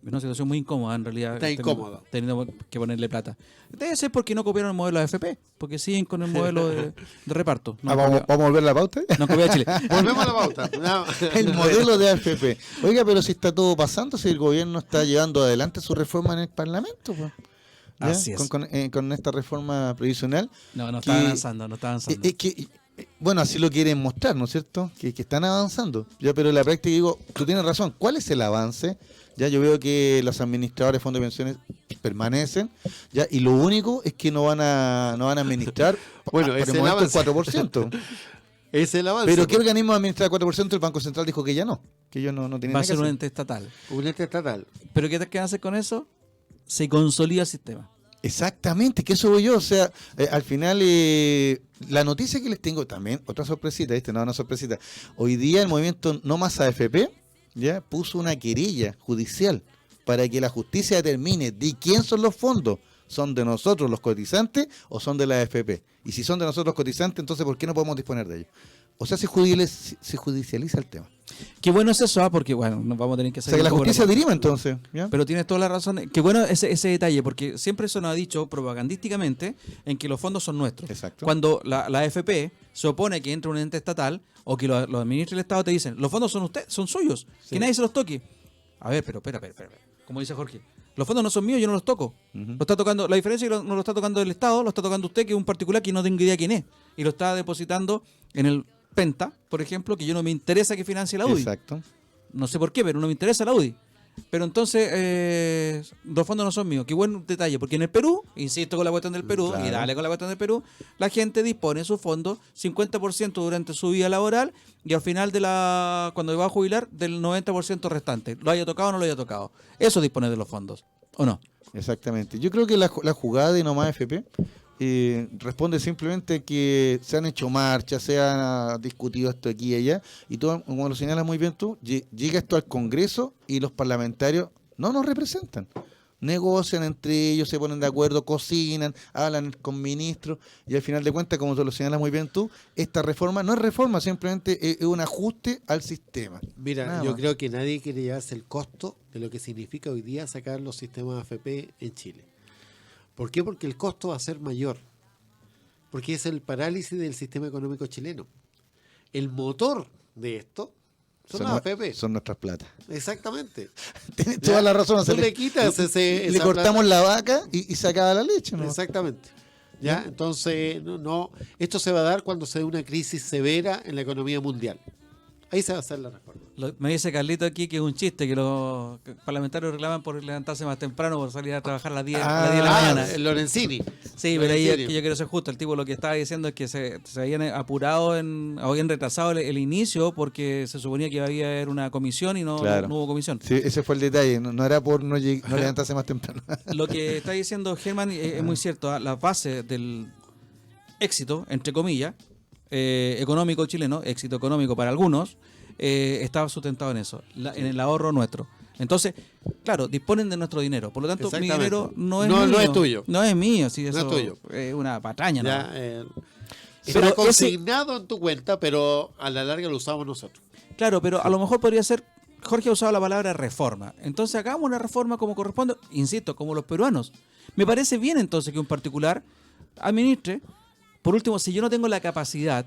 situación muy incómoda, en realidad. Está incómoda. Teniendo que ponerle plata. Debe ser porque no copiaron el modelo de AFP, porque siguen con el modelo de reparto. No, ¿Vamos a volver a la pauta? No copia Chile. Volvemos a la pauta. No. El modelo de AFP. Oiga, pero si está todo pasando, si el gobierno está llevando adelante su reforma en el Parlamento, pues. Así es. Con esta reforma previsional. No está avanzando. Bueno, así lo quieren mostrar, ¿no es cierto? Que están avanzando. Ya, pero en la práctica digo, tú tienes razón. ¿Cuál es el avance? Ya yo veo que los administradores de fondos de pensiones permanecen, ya, y lo único es que no van a administrar bueno, por el momento el 4%. Es el avance. Pero ¿qué organismo administra el 4%? El Banco Central dijo que ya no, que ellos no tienen. Va a ser un ente estatal. Un ente estatal. ¿Pero qué van a hacer con eso? Se consolida el sistema. Exactamente, que eso voy yo. O sea, al final, la noticia que les tengo también, otra sorpresita, una sorpresita. Hoy día el movimiento No Más AFP ya puso una querella judicial para que la justicia determine de quién son los fondos. ¿Son de nosotros los cotizantes o son de la AFP? Y si son de nosotros los cotizantes, entonces ¿por qué no podemos disponer de ellos? O sea, se judicializa el tema. Qué bueno es eso, porque bueno, nos vamos a tener que O sea, salir que la un poco justicia de la- dirima entonces. ¿ya? Pero tienes toda la razón. Qué bueno ese detalle, porque siempre eso nos ha dicho propagandísticamente en que los fondos son nuestros. Exacto. Cuando la AFP se opone que entre un ente estatal o que lo administre el Estado, te dicen, los fondos son son suyos, Sí. que nadie se los toque. A ver, pero espera. Como dice Jorge, los fondos no son míos, yo no los toco. Ujú. Lo está tocando, la diferencia es que no lo está tocando el Estado, lo está tocando usted, que es un particular que no tengo idea quién es. Y lo está depositando en el Penta, por ejemplo, que yo no me interesa que financie la UDI. Exacto. No sé por qué, pero no me interesa la UDI. Pero entonces, los fondos no son míos. Qué buen detalle, porque en el Perú, insisto con la cuestión del Perú, Claro. y dale con la cuestión del Perú, la gente dispone su fondo 50% durante su vida laboral y al final cuando va a jubilar, del 90% restante. Lo haya tocado o no lo haya tocado. Eso dispone de los fondos, ¿o no? Exactamente. Yo creo que la jugada de Nomás FP responde simplemente que se han hecho marchas, se han discutido esto aquí y allá, y todo, como lo señalas muy bien tú, llega esto al Congreso y los parlamentarios no nos representan. Negocian entre ellos, se ponen de acuerdo, cocinan, hablan con ministros, y al final de cuentas, como tú lo señalas muy bien tú, esta reforma no es reforma, simplemente es un ajuste al sistema. Mira, Nada yo más. creo que nadie quiere llevarse el costo de lo que significa hoy día sacar los sistemas AFP en Chile. ¿Por qué? Porque el costo va a ser mayor. Porque es el parálisis del sistema económico chileno. El motor de esto son las AFP. Son nuestras platas. Exactamente. Tienes Ya, toda la razón. o sea, tú le quitas le esa cortamos plata. la vaca y se acaba la leche, ¿no? Exactamente. ¿Ya? Entonces, esto se va a dar cuando se dé una crisis severa en la economía mundial. Ahí se va a hacer la reforma. Me dice Carlito aquí que es un chiste, que los parlamentarios reclaman por levantarse más temprano, por salir a trabajar a las 10, a las 10 de la mañana. Lorenzini. Sí, pero ahí Lorenzini. que yo quiero ser justo. El tipo lo que estaba diciendo es que se habían apurado, habían retrasado el inicio porque se suponía que iba a haber una comisión y no, Claro. no hubo comisión. Sí, ese fue el detalle. No era por no levantarse más temprano. Lo que está diciendo Germán es muy cierto. La base del éxito, entre comillas, económico chileno, éxito económico para algunos, estaba sustentado en eso, en el ahorro nuestro. Entonces, claro, disponen de nuestro dinero. Por lo tanto, mi Exactamente. dinero no es No, mío. no es tuyo. No es mío, sí, eso No es tuyo. es una patraña. Ya, ¿no? está Pero consignado en tu cuenta, pero a la larga lo usamos nosotros. Claro, pero a lo mejor podría ser. Jorge ha usado la palabra reforma. Entonces hagamos una reforma como corresponde, insisto, como los peruanos. Me parece bien entonces que un particular administre. Por último, si yo no tengo la capacidad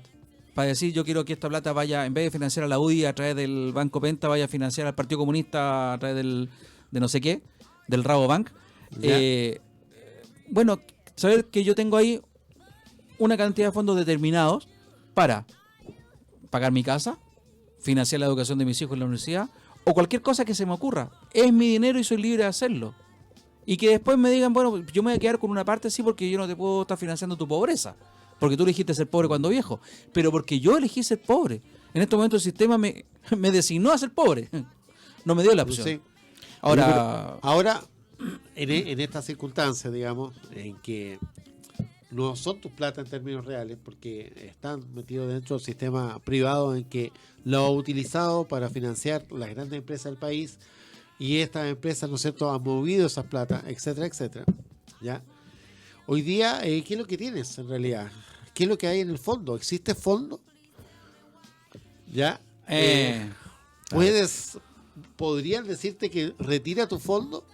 para decir yo quiero que esta plata vaya, en vez de financiar a la UDI a través del Banco Penta, vaya a financiar al Partido Comunista a través de no sé qué, del Rabobank. Ya. Bueno, saber que yo tengo ahí una cantidad de fondos determinados para pagar mi casa, financiar la educación de mis hijos en la universidad o cualquier cosa que se me ocurra. Es mi dinero y soy libre de hacerlo. Y que después me digan, bueno, yo me voy a quedar con una parte sí porque yo no te puedo estar financiando tu pobreza. Porque tú elegiste ser pobre cuando viejo. Pero porque yo elegí ser pobre. En este momento el sistema me designó a ser pobre. No me dio la opción. Sí. Ahora, En estas circunstancias, digamos, en que no son tus plata en términos reales, porque están metidos dentro del sistema privado en que lo ha utilizado para financiar las grandes empresas del país y estas empresas, ¿no es cierto?, han movido esas plata, etcétera, etcétera. ¿Ya? Hoy día, ¿qué es lo que tienes en realidad? ¿Qué es lo que hay en el fondo? ¿Existe fondo? ¿Ya? ¿Podrían decirte que retira tu fondo?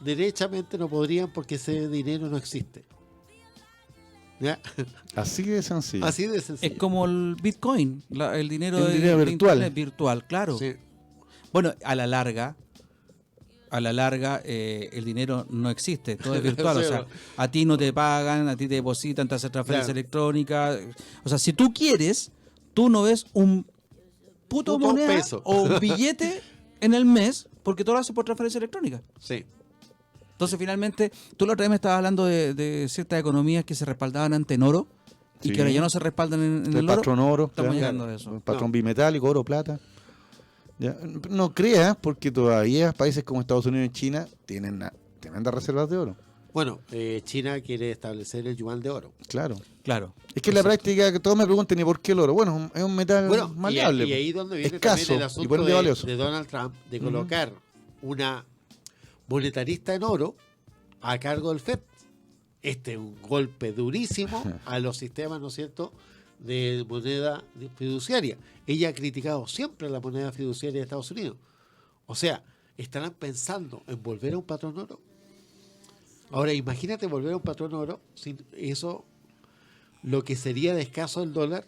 Derechamente no podrían porque ese dinero no existe. ¿Ya? Así de sencillo. Así de sencillo. es como el Bitcoin, el dinero, El dinero de virtual. Internet virtual, claro. Sí. Bueno, a la larga, el dinero no existe, todo es virtual. Sí, O sea, a ti no te pagan, a ti te depositan, te hacen transferencia Claro. electrónica. O sea, si tú quieres, tú no ves un puto moneda peso. o un billete en el mes porque todo lo haces por transferencia electrónica. Sí. Entonces, finalmente, tú la otra vez me estabas hablando de ciertas economías que se respaldaban ante en oro y Sí. que ahora ya no se respaldan en El el oro. patrón oro. Estamos claro. llegando a eso. El patrón bimetálico, oro, plata. Ya, no creas, porque todavía países como Estados Unidos y China tienen tremendas reservas de oro. Bueno, China quiere establecer el yuan de oro. Claro. Claro. Es que en la práctica que todos me preguntan, ¿y por qué el oro? Bueno, es un metal Bueno, maleable. y ahí donde viene escaso, también el y asunto por ende valioso. de Donald Trump de colocar una monetarista en oro a cargo del FED. Este es un golpe durísimo a los sistemas, ¿no es cierto?, de moneda fiduciaria. Ella ha criticado siempre la moneda fiduciaria de Estados Unidos. O sea, ¿estarán pensando en volver a un patrón oro? Ahora, imagínate volver a un patrón oro, sin eso, lo que sería de escaso el dólar.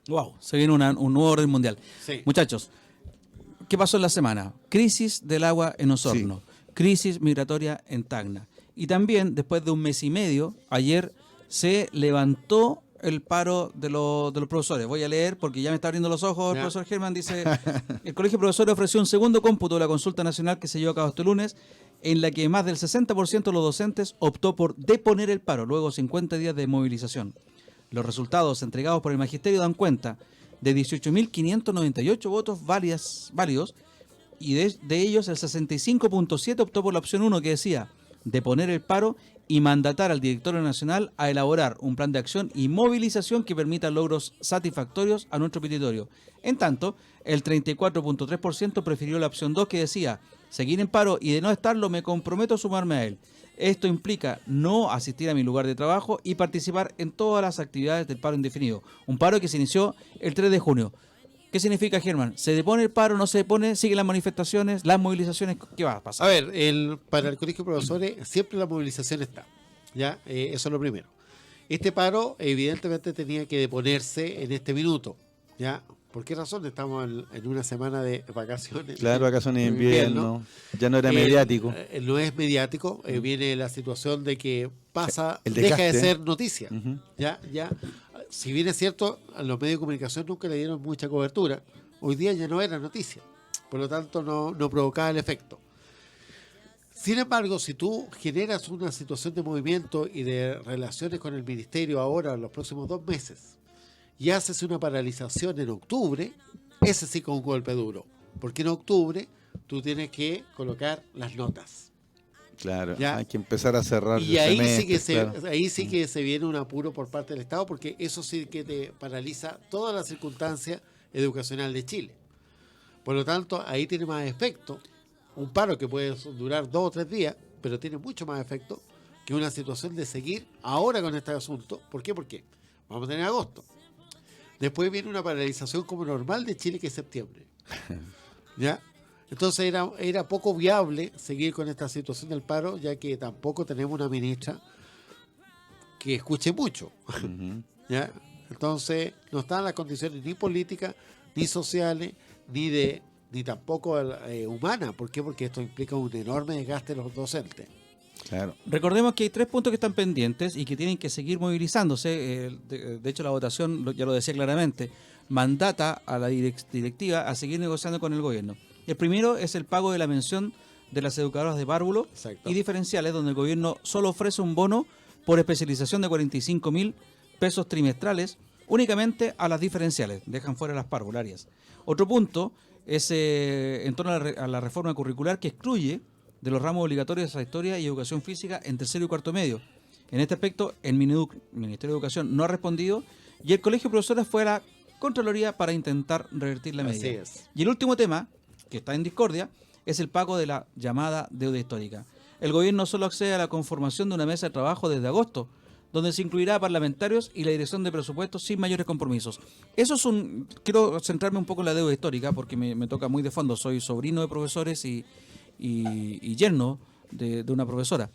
Wow, se viene un nuevo orden mundial. Sí. Muchachos, ¿qué pasó en la semana? Crisis del agua en Osorno, crisis migratoria en Tacna. Y también, después de un mes y medio, ayer se levantó el paro de los profesores. Voy a leer porque ya me está abriendo los ojos el profesor Germán. Dice, el Colegio de Profesores ofreció un segundo cómputo de la consulta nacional que se llevó a cabo este lunes, en la que más del 60% de los docentes optó por deponer el paro, luego 50 días de movilización. Los resultados entregados por el Magisterio dan cuenta de 18.598 votos válidos, y de ellos el 65.7 optó por la opción 1, que decía deponer el paro y mandatar al Directorio Nacional a elaborar un plan de acción y movilización que permita logros satisfactorios a nuestro petitorio. En tanto, el 34.3% prefirió la opción 2, que decía seguir en paro, y de no estarlo me comprometo a sumarme a él. Esto implica no asistir a mi lugar de trabajo y participar en todas las actividades del paro indefinido. Un paro que se inició el 3 de junio. ¿Qué significa, Germán? ¿Se depone el paro, no se depone? ¿Siguen las manifestaciones, las movilizaciones? ¿Qué va a pasar? A ver, para el Colegio de Profesores siempre la movilización está. ¿Ya? Eso es lo primero. Este paro evidentemente tenía que deponerse en este minuto. ¿Ya? ¿Por qué razón? Estamos en una semana de vacaciones. Claro, vacaciones de invierno. Ya no era mediático. No es mediático. Viene la situación de que el deja de desgaste. ser noticia. Ujú. Ya. Si bien es cierto, a los medios de comunicación nunca le dieron mucha cobertura. Hoy día ya no era noticia. Por lo tanto, no provocaba el efecto. Sin embargo, si tú generas una situación de movimiento y de relaciones con el ministerio ahora, en los próximos 2 meses, y haces una paralización en octubre, ese sí con un golpe duro. Porque en octubre tú tienes que colocar las notas. Claro, ¿Ya? hay que empezar a cerrar. Y el ahí semestre, ahí sí que se viene un apuro por parte del Estado, porque eso sí que te paraliza toda la circunstancia educacional de Chile. Por lo tanto, ahí tiene más efecto un paro que puede durar 2 o 3 días, pero tiene mucho más efecto que una situación de seguir ahora con este asunto. ¿Por qué? Porque vamos a tener agosto. Después viene una paralización como normal de Chile, que es septiembre. ¿Ya? Entonces era poco viable seguir con esta situación del paro, ya que tampoco tenemos una ministra que escuche mucho. ¿Ya? Entonces no están las condiciones ni políticas, ni sociales, ni tampoco humanas. ¿Por qué? Porque esto implica un enorme desgaste de los docentes. Claro. Recordemos que hay 3 puntos que están pendientes y que tienen que seguir movilizándose. De hecho, la votación, ya lo decía claramente, mandata a la directiva a seguir negociando con el gobierno. El primero es el pago de la mención de las educadoras de párvulo y diferenciales, donde el gobierno solo ofrece un bono por especialización de 45.000 pesos trimestrales únicamente a las diferenciales, dejan fuera las parvularias. Otro punto es en torno a la reforma curricular, que excluye de los ramos obligatorios a historia y educación física en tercero y cuarto medio. En este aspecto, el Ministerio de Educación no ha respondido y el Colegio de Profesores fue a la Contraloría para intentar revertir la medida. Así es. Y el último tema, que está en discordia, es el pago de la llamada deuda histórica. El gobierno solo accede a la conformación de una mesa de trabajo desde agosto, donde se incluirá a parlamentarios y la dirección de presupuestos sin mayores compromisos. Eso es quiero centrarme un poco en la deuda histórica porque me toca muy de fondo. Soy sobrino de profesores y yerno de una profesora.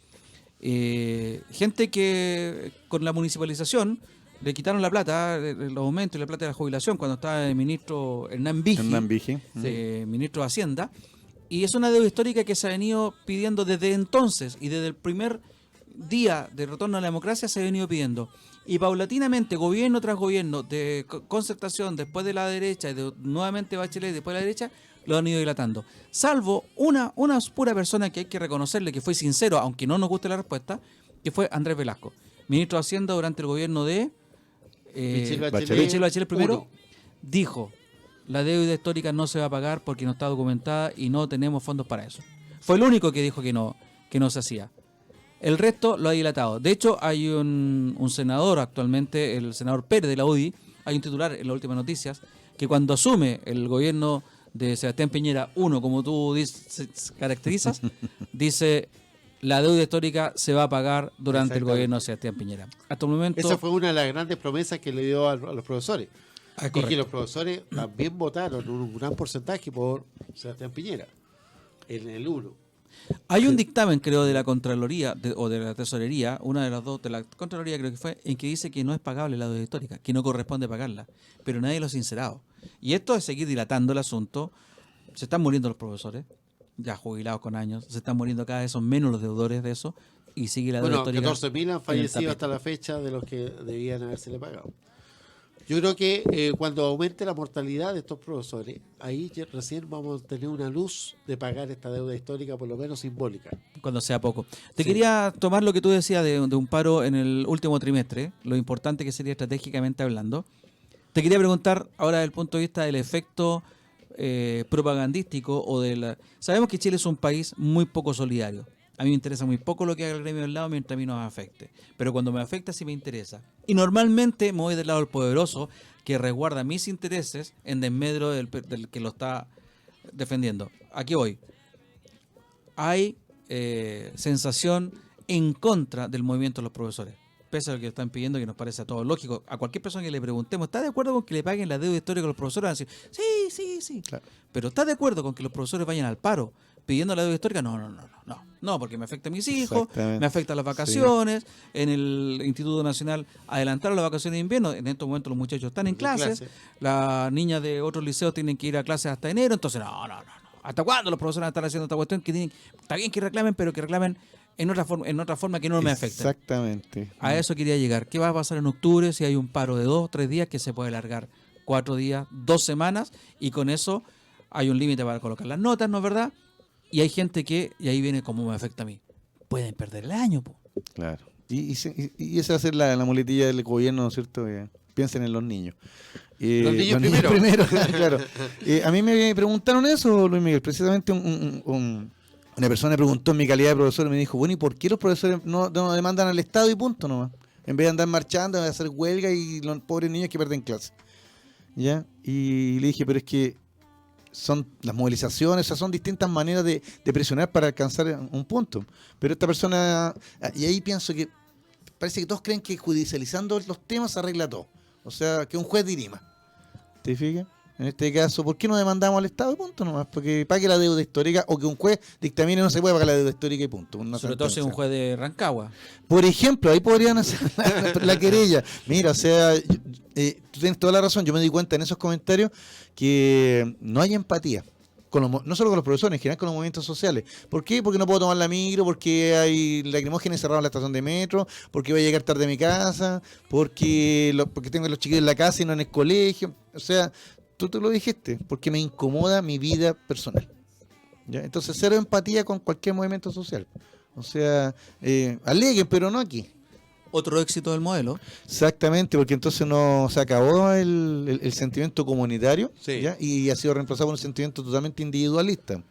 Gente que con la municipalización le quitaron la plata, los aumentos y la plata de la jubilación cuando estaba el ministro Hernán Vigi, ministro de Hacienda, y es una deuda histórica que se ha venido pidiendo desde entonces, y desde el primer día de retorno a la democracia se ha venido pidiendo, y paulatinamente, gobierno tras gobierno, de concertación, después de la derecha, y nuevamente Bachelet, después de la derecha, lo han ido dilatando. Salvo una pura persona que hay que reconocerle que fue sincero, aunque no nos guste la respuesta, que fue Andrés Velasco, ministro de Hacienda durante el gobierno de Michelle Bachelet primero, dijo: la deuda histórica no se va a pagar porque no está documentada y no tenemos fondos para eso. Fue el único que dijo que no se hacía. El resto lo ha dilatado. De hecho, hay un senador actualmente, el senador Pérez de la UDI, hay un titular en las últimas noticias, que cuando asume el gobierno de Sebastián Piñera 1, como tú caracterizas, dice: la deuda histórica se va a pagar durante el Exactamente. gobierno de Sebastián Piñera. Hasta el momento... Esa fue una de las grandes promesas que le dio a los profesores. Ah, Y correcto. que los profesores también votaron un gran porcentaje por Sebastián Piñera en el 1. Hay un dictamen, creo, de la Contraloría o de la Tesorería, una de las dos, de la Contraloría creo que fue, en que dice que no es pagable la deuda histórica, que no corresponde pagarla, pero nadie lo ha sincerado. Y esto es seguir dilatando el asunto. Se están muriendo los profesores, ya jubilados con años, se están muriendo cada vez, son menos los deudores de eso, y sigue la deuda Bueno, histórica. 14.000 han en el fallecido tapete. hasta la fecha de los que debían habérsele pagado. Yo creo que cuando aumente la mortalidad de estos profesores, ahí recién vamos a tener una luz de pagar esta deuda histórica, por lo menos simbólica. Cuando sea poco. Te Sí. quería tomar lo que tú decías de un paro en el último trimestre, lo importante que sería estratégicamente hablando. Te quería preguntar ahora desde el punto de vista del efecto propagandístico o de la... Sabemos que Chile es un país muy poco solidario. A mí me interesa muy poco lo que haga el gremio del lado mientras a mí no me afecte. Pero cuando me afecta sí me interesa. Y normalmente me voy del lado del poderoso que resguarda mis intereses en desmedro del que lo está defendiendo. Aquí voy. Hay sensación en contra del movimiento de los profesores. Pese a lo que están pidiendo, que nos parece a todos lógico. A cualquier persona que le preguntemos, ¿está de acuerdo con que le paguen la deuda histórica a los profesores? Van a decir, sí. Claro. Pero ¿está de acuerdo con que los profesores vayan al paro pidiendo la deuda histórica? No, porque me afecta a mis hijos, Exactamente. me afecta a las vacaciones. En el Instituto Nacional adelantaron las vacaciones de invierno. En estos momentos los muchachos están en clases. Las niñas de otros liceos tienen que ir a clases hasta enero. Entonces, no. ¿Hasta cuándo los profesores van a estar haciendo esta cuestión? Está bien que reclamen, pero que reclamen en otra forma que no me afecte. Exactamente. A eso quería llegar. ¿Qué va a pasar en octubre si hay un paro de 2 o 3 días que se puede alargar 4 días, 2 semanas? Y con eso hay un límite para colocar las notas, ¿no es verdad? Y hay gente que, y ahí viene cómo me afecta a mí, pueden perder el año, po. Claro. Y esa va a ser la muletilla del gobierno, ¿no es cierto? Piensen en los niños. Los niños primero. Claro. A mí me preguntaron eso, Luis Miguel. Precisamente una persona me preguntó en mi calidad de profesor y me dijo, bueno, ¿y por qué los profesores no demandan al Estado y punto nomás? En vez de andar marchando, de hacer huelga y los pobres niños que pierden clase. ¿Ya? Y le dije, pero es que son las movilizaciones, o sea, son distintas maneras de presionar para alcanzar un punto. Pero esta persona, y ahí pienso que parece que todos creen que judicializando los temas se arregla todo. O sea, que un juez dirima. ¿Te fijas? En este caso, ¿por qué no demandamos al Estado y punto nomás? Porque pague la deuda histórica o que un juez dictamine no se puede pagar la deuda histórica y punto. Una Sobre todo si es un sentencia. juez de Rancagua. Por ejemplo, ahí podrían hacer la querella. Mira, o sea, tú tienes toda la razón. Yo me di cuenta en esos comentarios que no hay empatía. No solo con los profesores, en general con los movimientos sociales. ¿Por qué? Porque no puedo tomar la micro, porque hay lacrimógenas cerrados en la estación de metro, porque voy a llegar tarde a mi casa, porque tengo a los chiquillos en la casa y no en el colegio. O sea, tú lo dijiste, porque me incomoda mi vida personal. ¿Ya? Entonces, cero empatía con cualquier movimiento social. O sea, aleguen, pero no aquí. Otro éxito del modelo. Exactamente, porque entonces no se acabó el sentimiento comunitario, Sí. ¿ya? Y ha sido reemplazado por un sentimiento totalmente individualista.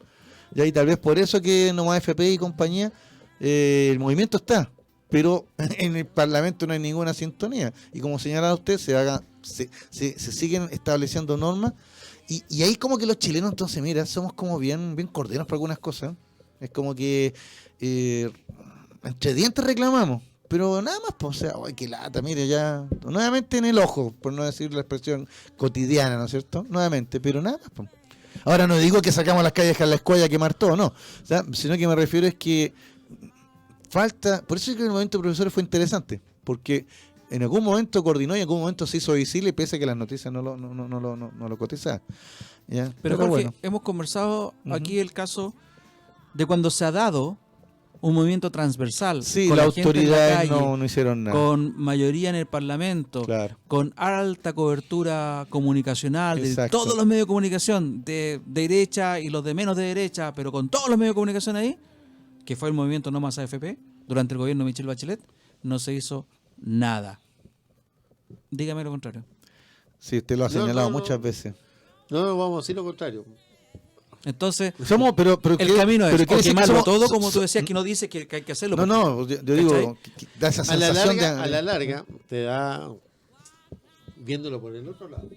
¿Ya? Y tal vez por eso que nomás FP y compañía, el movimiento está, pero en el Parlamento no hay ninguna sintonía. Y como señalaba usted, se siguen estableciendo normas. Y ahí como que los chilenos, entonces, mira, somos como bien corderos para algunas cosas. Es como que entre dientes reclamamos. Pero nada más, pues, o sea, ¡ay, qué lata! Mire, ya, nuevamente en el ojo, por no decir la expresión cotidiana, ¿no es cierto? Nuevamente, pero nada más, pues. Ahora no digo que sacamos las calles a la escuela a quemar todo, no. O sea, sino que me refiero es que falta, por eso es que el movimiento de profesores fue interesante, porque en algún momento coordinó y en algún momento se hizo visible, pese a que las noticias no lo cotizaban. ¿Ya? Pero Jorge, bueno. hemos conversado aquí el caso de cuando se ha dado un movimiento transversal. Sí, con la la gente en la autoridad calle, no hicieron nada. con mayoría en el Parlamento, Claro. con alta cobertura comunicacional de Exacto. todos los medios de comunicación, de derecha y los de menos de derecha, pero con todos los medios de comunicación ahí, que fue el movimiento No Más AFP, durante el gobierno de Michelle Bachelet, no se hizo nada. Dígame lo contrario. Sí, usted lo ha No, señalado no. muchas veces. No, vamos a decir lo contrario. Entonces, Pero el camino es quiere o decir que quemarlo somos- todo, como tú decías, que no dice que hay que hacerlo. No, no, yo digo, que da esa A la sensación larga, de... a la larga te da, viéndolo por el otro lado,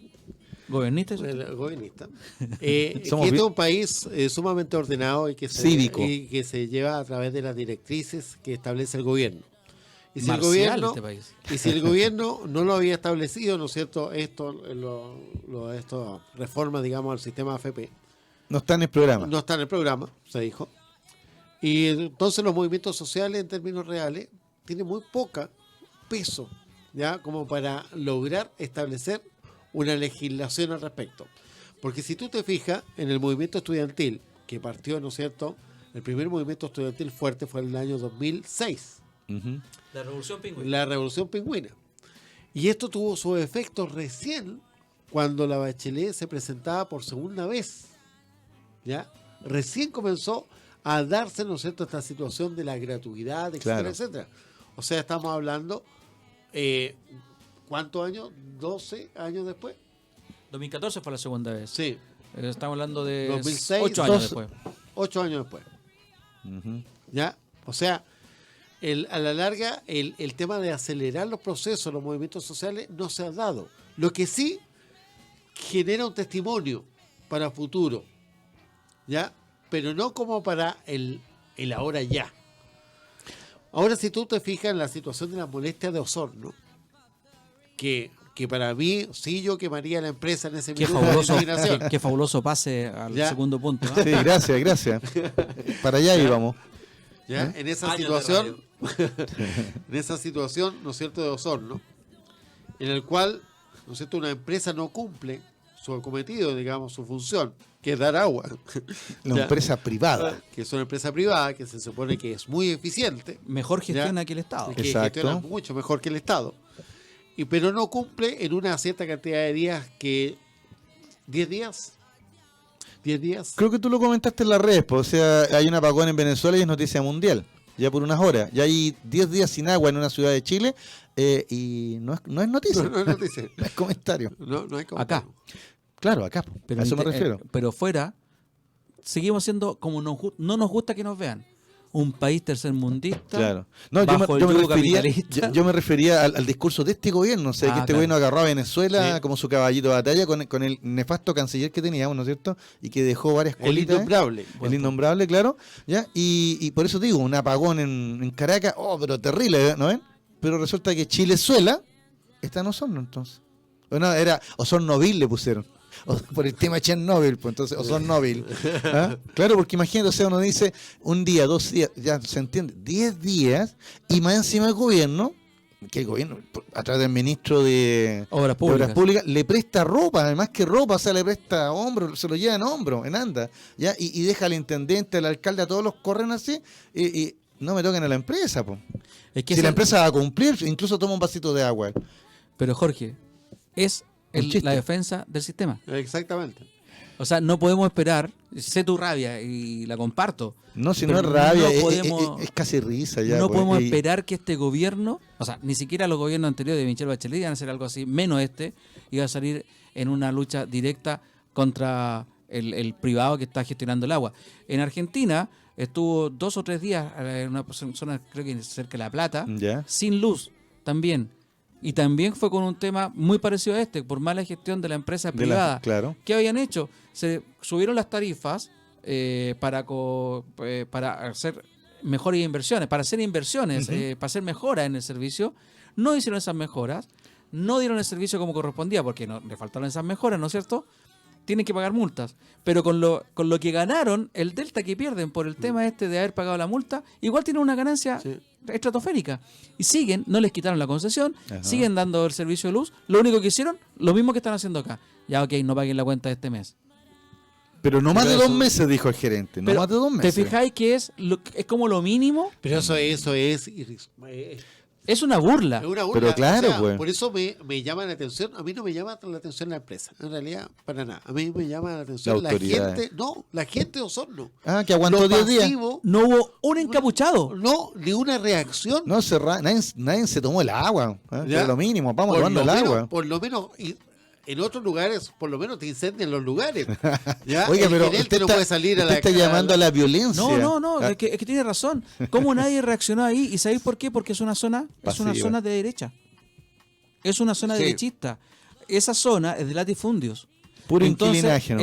¿Gobernista? Gobernista. Somos que este es un país sumamente ordenado y Cívico. y que se lleva a través de las directrices que establece el gobierno. Y si el Marcial gobierno, este país. y si el gobierno no lo había establecido, ¿no es cierto? Esto reformas, digamos, al sistema AFP. No está en el programa. No está en el programa, se dijo. Y entonces los movimientos sociales, en términos reales, tienen muy poca peso, ya, como para lograr establecer una legislación al respecto. Porque si tú te fijas en el movimiento estudiantil, que partió, ¿no es cierto? El primer movimiento estudiantil fuerte fue en el año 2006. Ujú. La Revolución Pingüina. La Revolución Pingüina. Y esto tuvo sus efectos recién cuando la Bachelet se presentaba por segunda vez. ¿Ya? Recién comenzó a darse, ¿no es cierto?, esta situación de la gratuidad, etcétera, Claro. etcétera. O sea, estamos hablando, ¿cuántos años? 12 años después. 2014 fue la segunda vez. Sí, Estamos hablando de 2006, 8 años 12. después. 8 años después. Ujú. ¿Ya? O sea, a la larga, el tema de acelerar los procesos, los movimientos sociales, no se ha dado. Lo que sí genera un testimonio para futuro, ¿ya? Pero no como para el ahora ya. Ahora, si tú te fijas en la situación de la molestia de Osorno, que para mí, sí, yo quemaría la empresa en ese Qué minuto de fabuloso, indignación. qué fabuloso pase al Ya. segundo punto. ¿no? Sí, gracias. Para allá íbamos. ¿Ya? En esa Años de situación, en esa situación, ¿no es cierto?, de Osorno, en el cual, ¿no es cierto?, una empresa no cumple su cometido, digamos, su función, que es dar agua. La Ya. empresa privada. Que es una empresa privada que se supone que es muy eficiente, Mejor gestiona Ya. que el Estado. que Exacto. gestiona mucho mejor que el Estado, pero no cumple en una cierta cantidad de días que 10 días. Creo que tú lo comentaste en las redes, pues, o sea, hay un apagón en Venezuela y es noticia mundial, ya por unas horas. Ya hay 10 días sin agua en una ciudad de Chile y no es noticia, No es noticia. no es comentario. No hay como- Acá. Claro, acá, Pero a eso me refiero. pero fuera, seguimos siendo como no nos gusta que nos vean. Un país tercermundista. Claro. No, bajo yo me el yugo refería, capitalista. yo me refería al discurso de este gobierno, o sea, que este claro. gobierno agarró a Venezuela Sí. como su caballito de batalla con el nefasto canciller que teníamos, ¿no es cierto? Y que dejó varias El colitas. innombrable. El innombrable, claro. ¿Ya? Y por eso digo, un apagón en Caracas, pero terrible, ¿no ven? Pero resulta que Chilezuela está en Osorno, entonces. Bueno, era Osornoville le pusieron. Por el tema Chernobyl, pues entonces Osornoville. ¿Ah? Claro, porque imagínate, o sea, uno dice un día, 2 días, ya se entiende, 10 días, y más encima el gobierno, que el gobierno, a través del ministro de Obras de Obras públicas. Públicas, le presta ropa, además que ropa, o sea, le presta hombro, se lo lleva en hombro, en anda, ¿ya? Y deja al intendente, al alcalde, a todos los corren así, y no me toquen a la empresa, pues. Es que Si ese- la empresa va a cumplir, incluso toma un vasito de agua. Pero Jorge, es Un chiste. la defensa del sistema. Exactamente. O sea, no podemos esperar, sé tu rabia y la comparto. No, si pero no es rabia, no podemos- es casi risa ya. no pues, podemos y- esperar que este gobierno, o sea, ni siquiera los gobiernos anteriores de Michelle Bachelet iban a hacer algo así, menos este, iba a salir en una lucha directa contra el privado que está gestionando el agua. En Argentina estuvo 2 o 3 días en una zona, creo que cerca de La Plata, Ya. sin luz también. Y también fue con un tema muy parecido a este, por mala gestión de la empresa De la- privada. claro. ¿Qué habían hecho? Se subieron las tarifas para hacer mejores inversiones, para hacer inversiones, para hacer mejoras en el servicio. No hicieron esas mejoras, no dieron el servicio como correspondía, porque no, le faltaron esas mejoras, ¿no es cierto? Tienen que pagar multas. Pero con lo que ganaron, el delta que pierden por el tema este de haber pagado la multa, igual tienen una ganancia Sí. estratosférica. Y siguen, no les quitaron la concesión, Ajá. siguen dando el servicio de luz. Lo único que hicieron, lo mismo que están haciendo acá. Ya, ok, no paguen la cuenta de este mes. Pero no más Pero de 2 eso- meses, dijo el gerente. No Pero, más de 2 meses. ¿te fijáis que es como lo mínimo? Pero eso es Es una burla. es una burla. Pero claro, O sea, pues. por eso me llama la atención. A mí no me llama la atención la empresa, en realidad, para nada. A mí me llama la atención La la autoridad. gente. No, la gente de Osorno. Ah, que aguantó Lo 10 días. pasivo, No hubo un encapuchado. no, ni una reacción. No, nadie se tomó el agua. ¿eh? Que Ya. es lo mínimo, vamos Por tomando lo el menos- agua. Por lo menos, y en otros lugares, por lo menos te incendian los lugares. ¿Ya? Oiga, El pero gerente usted no está, puede salir a usted la está llamando a la violencia. No, Ah, es que tiene razón. ¿Cómo nadie reaccionó ahí? ¿Y sabéis por qué? Porque es una zona Pasiva. de derecha. Es una zona Sí. derechista. Esa zona es de latifundios. Puro Entonces, inquilinaje, ¿no?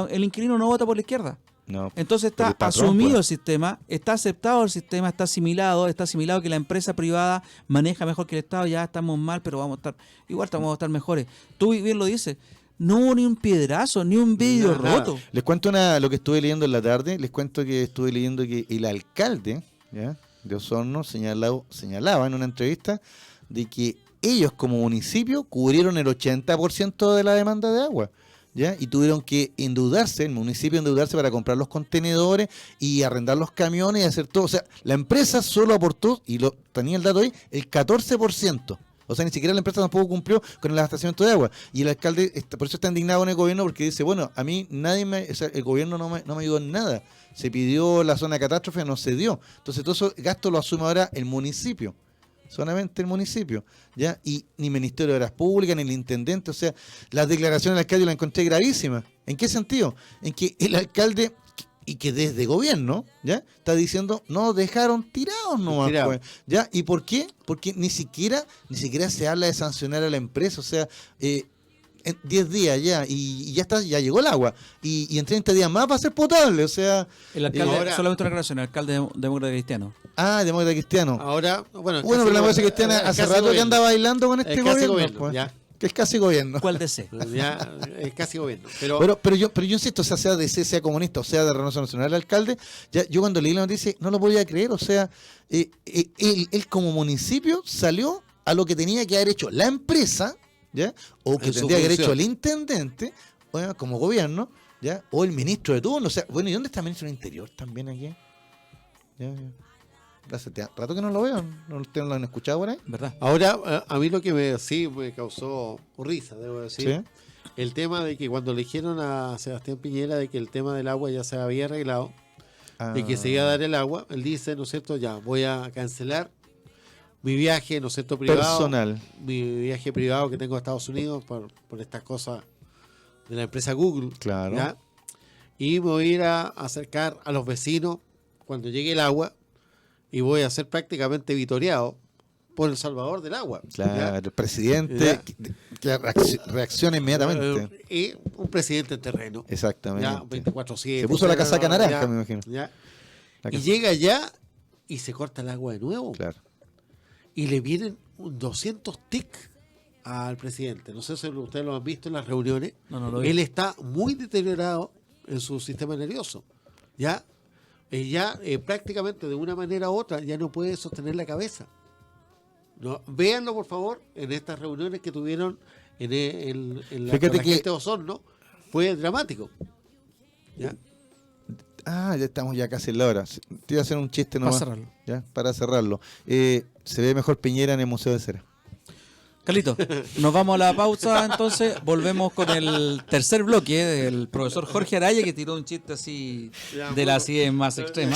el inquilino no vota por la izquierda. No, Entonces está porque está asumido Trump, el sistema, está aceptado el sistema, está asimilado que la empresa privada maneja mejor que el Estado, ya estamos mal, pero vamos a estar mejores. Tú bien lo dices, no hubo ni un piedrazo, ni un vidrio Nada. roto. Les cuento lo que estuve leyendo en la tarde. Les cuento que estuve leyendo que el alcalde, ¿ya?, de Osorno señalaba en una entrevista de que ellos como municipio cubrieron el 80% de la demanda de agua, ¿ya? Y tuvieron que el municipio endeudarse para comprar los contenedores y arrendar los camiones y hacer todo. O sea, la empresa solo aportó, y tenía el dato ahí, el 14%. O sea, ni siquiera la empresa tampoco cumplió con el abastecimiento de agua. Y el alcalde, por eso está indignado con el gobierno, porque dice, bueno, a mí el gobierno no me ayudó en nada. Se pidió la zona de catástrofe, no se dio. Entonces todo eso gasto lo asume ahora el municipio. Solamente el municipio, ¿ya? Y ni Ministerio de Obras Públicas, ni el intendente. O sea, las declaraciones del alcalde las encontré gravísimas. ¿En qué sentido? En que el alcalde, y que desde gobierno, ¿ya?, está diciendo, no, dejaron tirados nomás, pues, ¿ya? ¿Y por qué? Porque ni siquiera se habla de sancionar a la empresa. O sea, en 10 días ya, y ya llegó el agua, y en 30 días más va a ser potable. O sea, El alcalde, ahora, solamente una aclaración, el alcalde demócrata cristiano. Demócrata cristiano. Ahora, bueno, Pero la democracia cristiana hace rato que anda bailando con este gobierno, pues, ya. que es casi gobierno. ¿Cuál DC? Ya, es casi gobierno. Pero yo insisto, o sea DC, sea comunista, o sea de Renovación Nacional, el alcalde, yo cuando leí la noticia no lo podía creer. O sea, él como municipio salió a lo que tenía que haber hecho la empresa, ¿ya?, o que tendría que haber hecho el intendente, como gobierno, ¿ya?, o el ministro de turno. O sea, bueno, ¿y dónde está el ministro del Interior también aquí? Ya. Hace rato que no lo veo, no lo han escuchado por ahí. ¿Verdad? ahora, a mí lo que sí me causó risa, debo decir, Sí. el tema de que cuando le dijeron a Sebastián Piñera de que el tema del agua ya se había arreglado, de que se iba a dar el agua, él dice, ¿no es cierto?, ya voy a cancelar mi viaje, ¿no es cierto?, privado, Personal. mi viaje privado que tengo a Estados Unidos por estas cosas de la empresa Google. Claro. ¿ya? Y me voy a ir a acercar a los vecinos cuando llegue el agua y voy a ser prácticamente vitoreado por el salvador del agua. Claro, ¿ya? el presidente que reacciona inmediatamente. Y un presidente en terreno. Exactamente. Ya, 24/7. Se puso la casaca naranja, ya, me imagino. ya. La Y casa- llega allá y se corta el agua de nuevo. Claro. Y le vienen 200 tics al presidente. No sé si ustedes lo han visto en las reuniones. No lo vi. Él está muy deteriorado en su sistema nervioso. Ya, prácticamente de una manera u otra ya no puede sostener la cabeza. No, véanlo por favor en estas reuniones que tuvieron en la, Fíjate con la que- gente de Osorno. Fue dramático. ¿Ya? Ya estamos ya casi en la hora. Te iba a hacer un chiste nomás. Para cerrarlo. Ya, para cerrarlo. Se ve mejor Piñera en el Museo de Cera. Carlito, nos vamos a la pausa, entonces volvemos con el tercer bloque del profesor Jorge Araya, que tiró un chiste así de la acidez más extrema.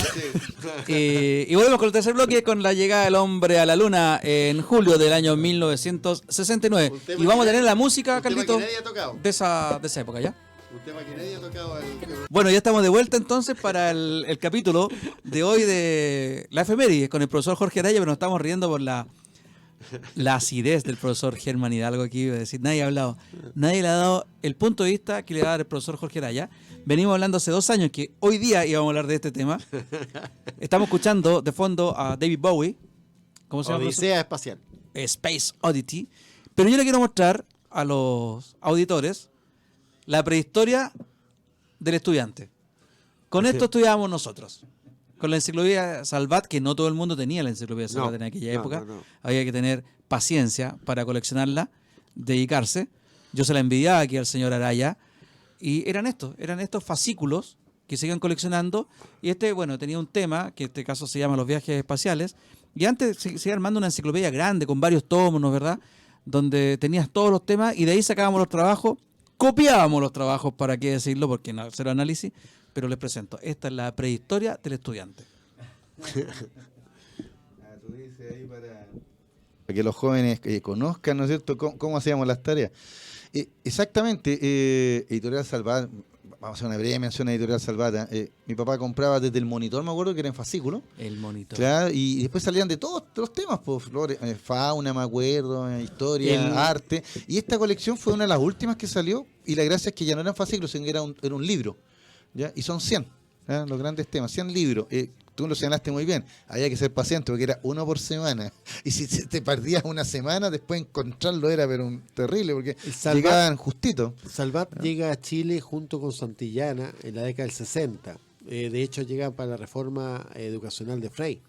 Y volvemos con el tercer bloque con la llegada del hombre a la luna en julio del año 1969. Un tema Y vamos a que tener la nadie- música, un tema Carlito, que nadie ha tocado. de esa época, ¿ya? Un tema que nadie ha tocado. Bueno, ya estamos de vuelta entonces para el capítulo de hoy de la efeméride con el profesor Jorge Araya, pero nos estamos riendo por la acidez del profesor Germán Hidalgo aquí, iba a decir, nadie ha hablado, nadie le ha dado el punto de vista que le va a dar el profesor Jorge Araya. Venimos hablando hace 2 años que hoy día íbamos a hablar de este tema. Estamos escuchando de fondo a David Bowie. ¿Cómo se llama? Odisea espacial. Space Oddity. Pero yo le quiero mostrar a los auditores la prehistoria del estudiante. Con esto estudiábamos nosotros. Con la enciclopedia Salvat, que no todo el mundo tenía la enciclopedia Salvat en aquella época. no. Había que tener paciencia para coleccionarla, dedicarse. Yo se la envidiaba aquí al señor Araya. Y eran estos fascículos que se iban coleccionando. Y bueno, tenía un tema, que en este caso se llama Los viajes espaciales. Y antes se iba armando una enciclopedia grande, con varios tomos, ¿no es verdad? Donde tenías todos los temas y de ahí sacábamos los trabajos. Copiábamos los trabajos, para qué decirlo, porque no hacer análisis, pero les presento. Esta es la prehistoria del estudiante. Tú dices ahí para que los jóvenes conozcan, ¿no es cierto?, cómo hacíamos las tareas. Exactamente, Editorial Salvat, vamos a hacer una breve mención a Editorial Salvata. Mi papá compraba desde el Monitor, me acuerdo que era en fascículo. El Monitor. Claro, y después salían de todos los temas, pues, flores, fauna, me acuerdo, historia, arte. Y esta colección fue una de las últimas que salió, y la gracia es que ya no eran fascículos, sino que era un libro. ¿Ya? Y son 100, ¿ya? Los grandes temas, 100 libros. Tú lo señalaste muy bien, había que ser paciente porque era uno por semana. Y si te perdías una semana, después encontrarlo era pero terrible porque llegaban justito. Salvat llega a Chile junto con Santillana en la década del 60. De hecho, llegan para la reforma educacional de Frey.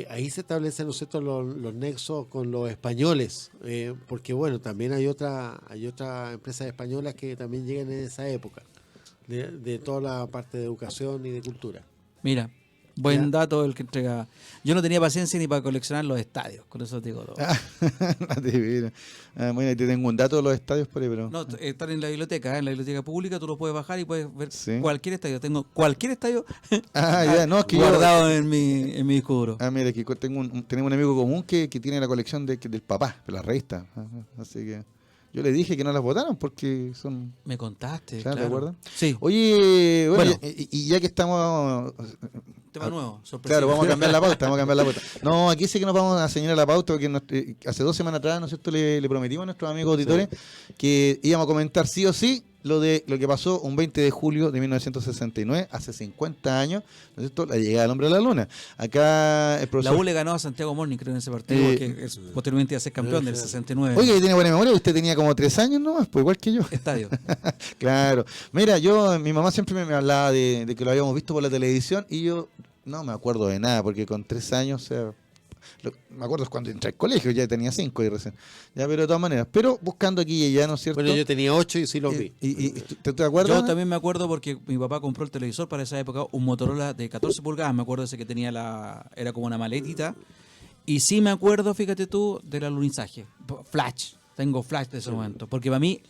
Ahí se establecen, ¿no es cierto?, los nexos con los españoles, porque bueno, también hay otra empresas españolas que también llegan en esa época, de toda la parte de educación y de cultura. Mira, buen dato el que entrega. Yo no tenía paciencia ni para coleccionar los estadios, con eso te digo todo. Bueno, te tengo un dato de los estadios por ahí, pero... No, están en la biblioteca pública, tú lo puedes bajar y puedes ver ¿Sí? cualquier estadio. Tengo cualquier estadio no, es que guardado en mi disco duro. Mira, aquí tenemos un amigo común que tiene la colección del papá, de las revistas. Así que... Yo le dije que no las votaran porque son... Me contaste, ¿Te acuerdas? Sí. Oye, bueno, y ya que estamos... Tema nuevo, sorpresivo. Claro, vamos a cambiar la pauta, No, aquí sí que nos vamos a señalar la pauta porque hace 2 semanas atrás, ¿no es cierto?, le prometimos a nuestros amigos auditores que íbamos a comentar sí o sí lo que pasó un 20 de julio de 1969, hace 50 años, ¿no es cierto?, la llegada del hombre a la luna. Acá el profesor... La U le ganó a Santiago Morning, creo, en ese partido, que posteriormente iba a ser campeón del 69. Oye, tiene buena memoria, usted tenía como 3 años nomás, pues igual que yo. Estadio. Claro. Mira, mi mamá siempre me hablaba de que lo habíamos visto por la televisión y yo no me acuerdo de nada, porque con 3 años, o sea... me acuerdo cuando entré al colegio, ya tenía 5 y recién. Ya, pero de todas maneras. Pero buscando aquí ya, ¿no es cierto? Bueno, yo tenía 8 y sí los vi. ¿Y te acuerdas? Yo también me acuerdo porque mi papá compró el televisor para esa época, un Motorola de 14 pulgadas, me acuerdo ese que tenía era como una maletita. Y sí me acuerdo, fíjate tú, del alunizaje. Flash, tengo flash de ese momento. Porque para mí,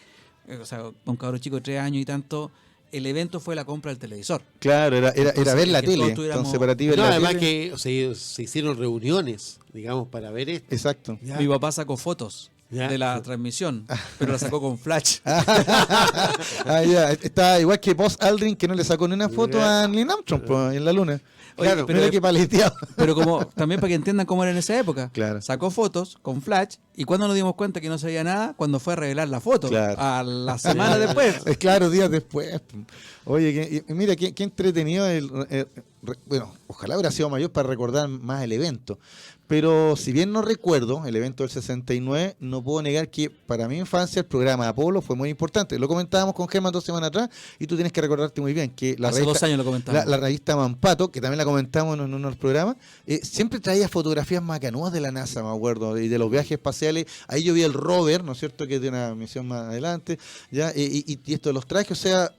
o sea, un cabrón chico de 3 años y tanto... El evento fue la compra del televisor. Claro, era ver la tele. Entonces, para ti ver no, la además tele. que se hicieron reuniones, digamos, para ver esto. Exacto. Ya. Mi papá sacó fotos de la transmisión, pero la sacó con flash. Ya. Está igual que Buzz Aldrin, que no le sacó ni una foto a Neil Armstrong en la luna. Oye, Claro, pero que paleteado. Pero como también para que entiendan cómo era en esa época. Claro. Sacó fotos con flash y cuando nos dimos cuenta que no se veía nada, cuando fue a revelar la foto. Claro. A la semana después. Claro, días después. Oye, mira, qué entretenido. Bueno, ojalá hubiera sido mayor para recordar más el evento. Pero si bien no recuerdo el evento del 69, no puedo negar que para mi infancia el programa de Apolo fue muy importante. Lo comentábamos con Germán 2 semanas atrás y tú tienes que recordarte muy bien que hace 2 años lo comentamos. La revista Mampato, que también la comentamos en unos programas, siempre traía fotografías macanudas de la NASA, me acuerdo, y de los viajes espaciales. Ahí yo vi el rover, ¿no es cierto?, que es de una misión más adelante, ya y esto de los trajes, o sea,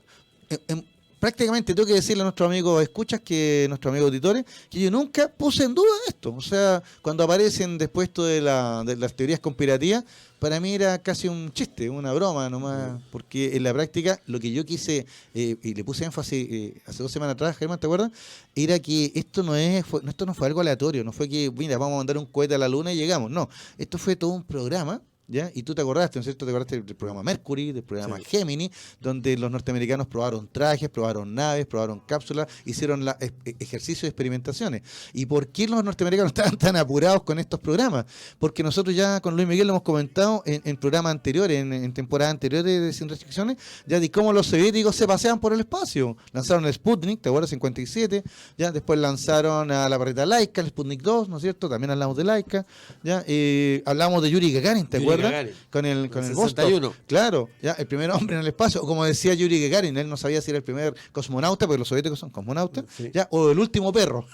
prácticamente tengo que decirle a nuestros amigos nuestros amigos auditores, que yo nunca puse en duda esto. O sea, cuando aparecen después esto de las teorías conspirativas, para mí era casi un chiste, una broma nomás, porque en la práctica lo que yo quise, y le puse énfasis hace 2 semanas atrás, Germán, ¿te acuerdas? Era que esto no fue algo aleatorio, no fue que, mira, vamos a mandar un cohete a la luna y llegamos. No, esto fue todo un programa. ¿Ya? Y tú te acordaste, ¿no es cierto? Te acordaste del programa Mercury, del programa Gemini, donde los norteamericanos probaron trajes, probaron naves, probaron cápsulas, hicieron ejercicios y experimentaciones. ¿Y por qué los norteamericanos estaban tan apurados con estos programas? Porque nosotros ya con Luis Miguel lo hemos comentado en programas anteriores, en temporadas anteriores de Sin Restricciones, ya de cómo los soviéticos se paseaban por el espacio. Lanzaron el Sputnik, ¿te acuerdas? 57, ya después lanzaron a la barreta Laika, el Sputnik 2, ¿no es cierto? También hablamos de Laika, ya hablamos de Yuri Gagarin, ¿te acuerdas? Con el 61. Claro, ya el primer hombre en el espacio, o como decía Yuri Gagarin, él no sabía si era el primer cosmonauta, porque los soviéticos son cosmonautas, ya, o el último perro,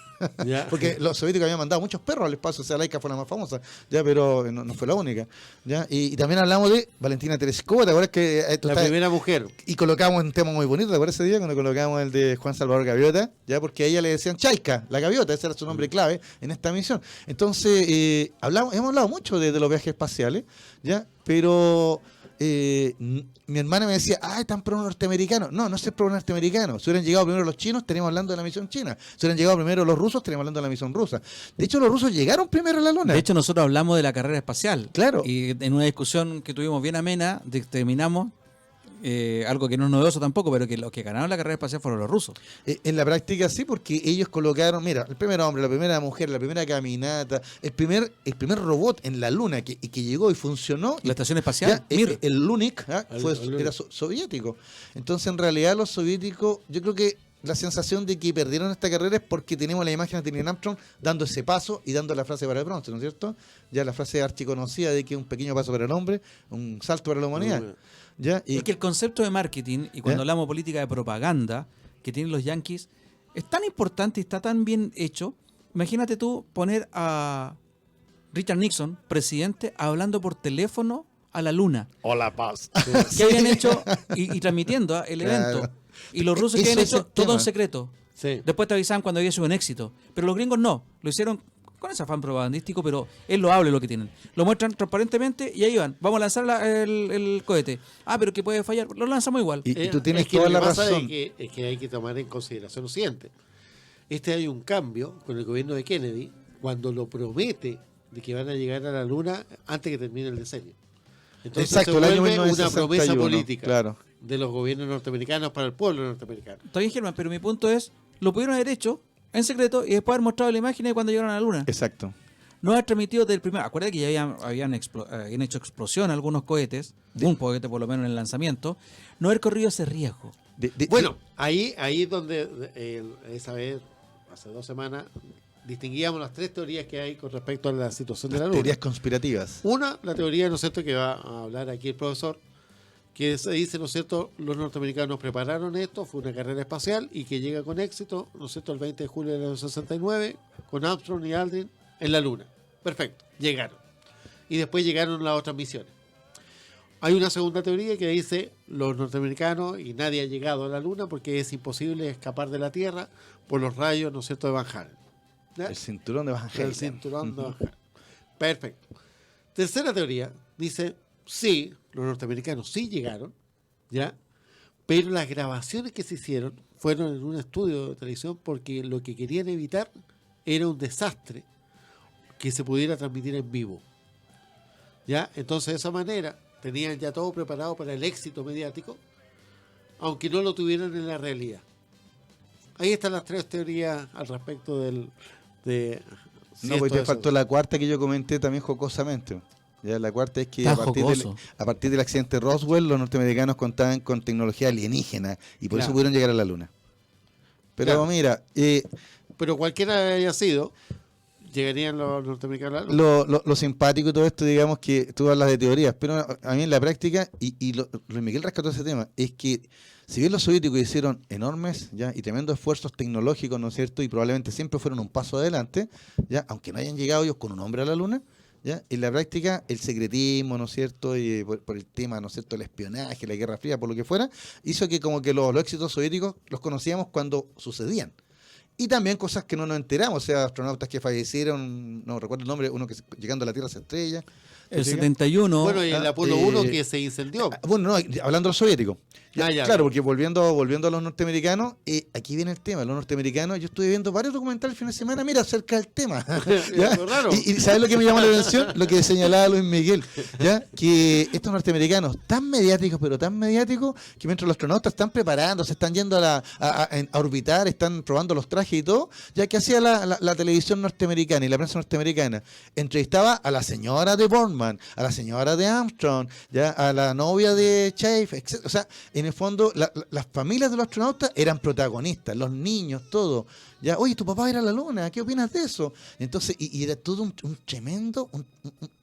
porque los soviéticos habían mandado muchos perros al espacio, o sea, Laika fue la más famosa, ya, pero no fue la única, ya, y también hablamos de Valentina Tereshkova, ¿te acuerdas que la primera mujer? Y colocamos un tema muy bonito, ¿te acuerdas ese día cuando colocamos el de Juan Salvador Gaviota? Ya, porque a ella le decían Chaika, la gaviota, ese era su nombre clave en esta misión. Entonces, hemos hablado mucho de los viajes espaciales, ya, pero mi hermana me decía, están pro norteamericanos. No es pro norteamericano. Si hubieran llegado primero los chinos, estaríamos hablando de la misión china. Si hubieran llegado primero los rusos, estaríamos hablando de la misión rusa. De hecho, los rusos llegaron primero a la luna. De hecho, nosotros hablamos de la carrera espacial. Claro. Y en una discusión que tuvimos bien amena, determinamos algo que no es novedoso tampoco, pero que los que ganaron la carrera espacial fueron los rusos. En la práctica sí, porque ellos colocaron, mira, el primer hombre, la primera mujer, la primera caminata, el primer robot en la luna que llegó y funcionó. La estación espacial, Mir. El Lunik El era soviético. Entonces, en realidad, los soviéticos, yo creo que la sensación de que perdieron esta carrera es porque tenemos la imagen de Neil Armstrong dando ese paso y dando la frase para el bronce, ¿no es cierto? Ya la frase archiconocida de que un pequeño paso para el hombre, un salto para la humanidad. ¿Ya? Es que el concepto de marketing, y cuando hablamos de política de propaganda que tienen los yankees, es tan importante y está tan bien hecho. Imagínate tú poner a Richard Nixon, presidente, hablando por teléfono a la luna. Hola, paz. Que habían hecho y transmitiendo el evento. Claro. Y los rusos que Eso habían es hecho el todo tema. en secreto. Sí. Después te avisaban cuando había sido un éxito. Pero los gringos no. Lo hicieron con ese afán propagandístico, pero es loable lo que tienen. Lo muestran transparentemente y ahí van. Vamos a lanzar el cohete. Ah, pero que puede fallar. Lo lanzamos igual. Y tú tienes es que toda lo la que pasa razón. es que hay que tomar en consideración lo siguiente. Hay un cambio con el gobierno de Kennedy cuando lo promete de que van a llegar a la luna antes que termine el decenio. Entonces Exacto, se el año vuelve una 1961, promesa política claro. de los gobiernos norteamericanos para el pueblo norteamericano. Está bien, Germán, pero mi punto es, lo pudieron haber hecho en secreto y después haber mostrado la imagen de cuando llegaron a la luna. Exacto. No haber transmitido del primer... Acuérdate que ya habían hecho explosión algunos cohetes, un cohete por lo menos en el lanzamiento, no haber corrido ese riesgo. Bueno, ahí es donde esa vez, hace 2 semanas, distinguíamos las 3 teorías que hay con respecto a la situación de la luna. teorías conspirativas. Una, la teoría, ¿no es cierto?, que va a hablar aquí el profesor, que se dice, ¿no es cierto?, los norteamericanos prepararon esto, fue una carrera espacial y que llega con éxito, ¿no es cierto?, el 20 de julio de 1969, con Armstrong y Aldrin en la Luna. Perfecto, llegaron. Y después llegaron las otras misiones. Hay una segunda teoría que dice los norteamericanos y nadie ha llegado a la Luna porque es imposible escapar de la Tierra por los rayos, ¿no es cierto?, de Van Halen. ¿Ya? El cinturón de Van Halen. El cinturón de Van Halen. Perfecto. Tercera teoría dice, sí, los norteamericanos sí llegaron, ¿ya? Pero las grabaciones que se hicieron fueron en un estudio de televisión porque lo que querían evitar era un desastre que se pudiera transmitir en vivo. ¿Ya? Entonces, de esa manera, tenían ya todo preparado para el éxito mediático, aunque no lo tuvieran en la realidad. Ahí están las 3 teorías al respecto de... No, pues te faltó la cuarta que yo comenté también jocosamente. Ya, la cuarta es que Está a partir del accidente Roswell, los norteamericanos contaban con tecnología alienígena y por eso pudieron llegar a la Luna. Pero Claro. mira, Pero cualquiera haya sido, llegarían los norteamericanos a la Luna. lo simpático de todo esto, digamos que tú hablas de teorías, pero a mí en la práctica, y Luis Miguel rescató ese tema, es que si bien los soviéticos hicieron enormes ya y tremendos esfuerzos tecnológicos, ¿no es cierto? Y probablemente siempre fueron un paso adelante, ya aunque no hayan llegado ellos con un hombre a la Luna, ya en la práctica el secretismo, ¿no es cierto? Y por el tema, ¿no es cierto? El espionaje, la Guerra Fría, por lo que fuera, hizo que como que los éxitos soviéticos los conocíamos cuando sucedían. Y también cosas que no nos enteramos, o sea, astronautas que fallecieron, no recuerdo el nombre, uno que llegando a la Tierra se estrella. El 71... Bueno, y el Apolo 1 que se incendió. Bueno, no, hablando de los soviéticos. Ya. Claro, porque volviendo a los norteamericanos, aquí viene el tema. Los norteamericanos, yo estuve viendo varios documentales el fin de semana, mira, acerca del tema. ¿Ya? Raro. Y ¿sabes lo que me llamó la atención? Lo que señalaba Luis Miguel, ¿ya? Que estos norteamericanos, tan mediáticos, pero tan mediáticos, que mientras los astronautas están preparando, se están yendo a orbitar, están probando los trajes y todo, ya que hacía la televisión norteamericana y la prensa norteamericana, entrevistaba a la señora de Borman, a la señora de Armstrong, ya a la novia de Chafe, etc. O sea, en el fondo, las familias de los astronautas eran protagonistas, los niños, todo. Ya, oye, tu papá va a ir a la Luna, ¿qué opinas de eso? Entonces, y era todo un tremendo,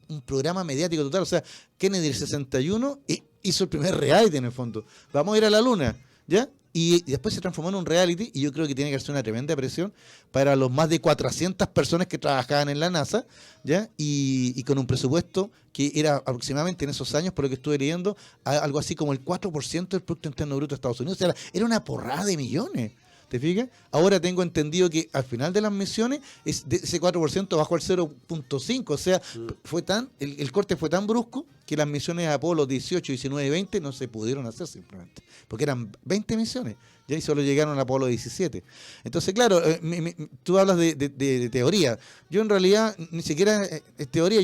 un programa mediático total. O sea, Kennedy el 61 hizo el primer reality en el fondo. Vamos a ir a la Luna, ¿ya? Y después se transformó en un reality y yo creo que tiene que ser una tremenda presión para los más de 400 personas que trabajaban en la NASA, ¿ya? Y con un presupuesto que era aproximadamente en esos años, por lo que estuve leyendo, algo así como el 4% del Producto Interno Bruto de Estados Unidos. O sea, era una porrada de millones. ¿Te fijas? Ahora tengo entendido que al final de las misiones de ese 4% bajó al 0.5%. O sea, el corte fue tan brusco que las misiones Apolo 18, 19 y 20 no se pudieron hacer simplemente. Porque eran 20 misiones. Ya y solo llegaron a Apolo 17. Entonces, claro, tú hablas de teoría. Yo en realidad ni siquiera es teoría.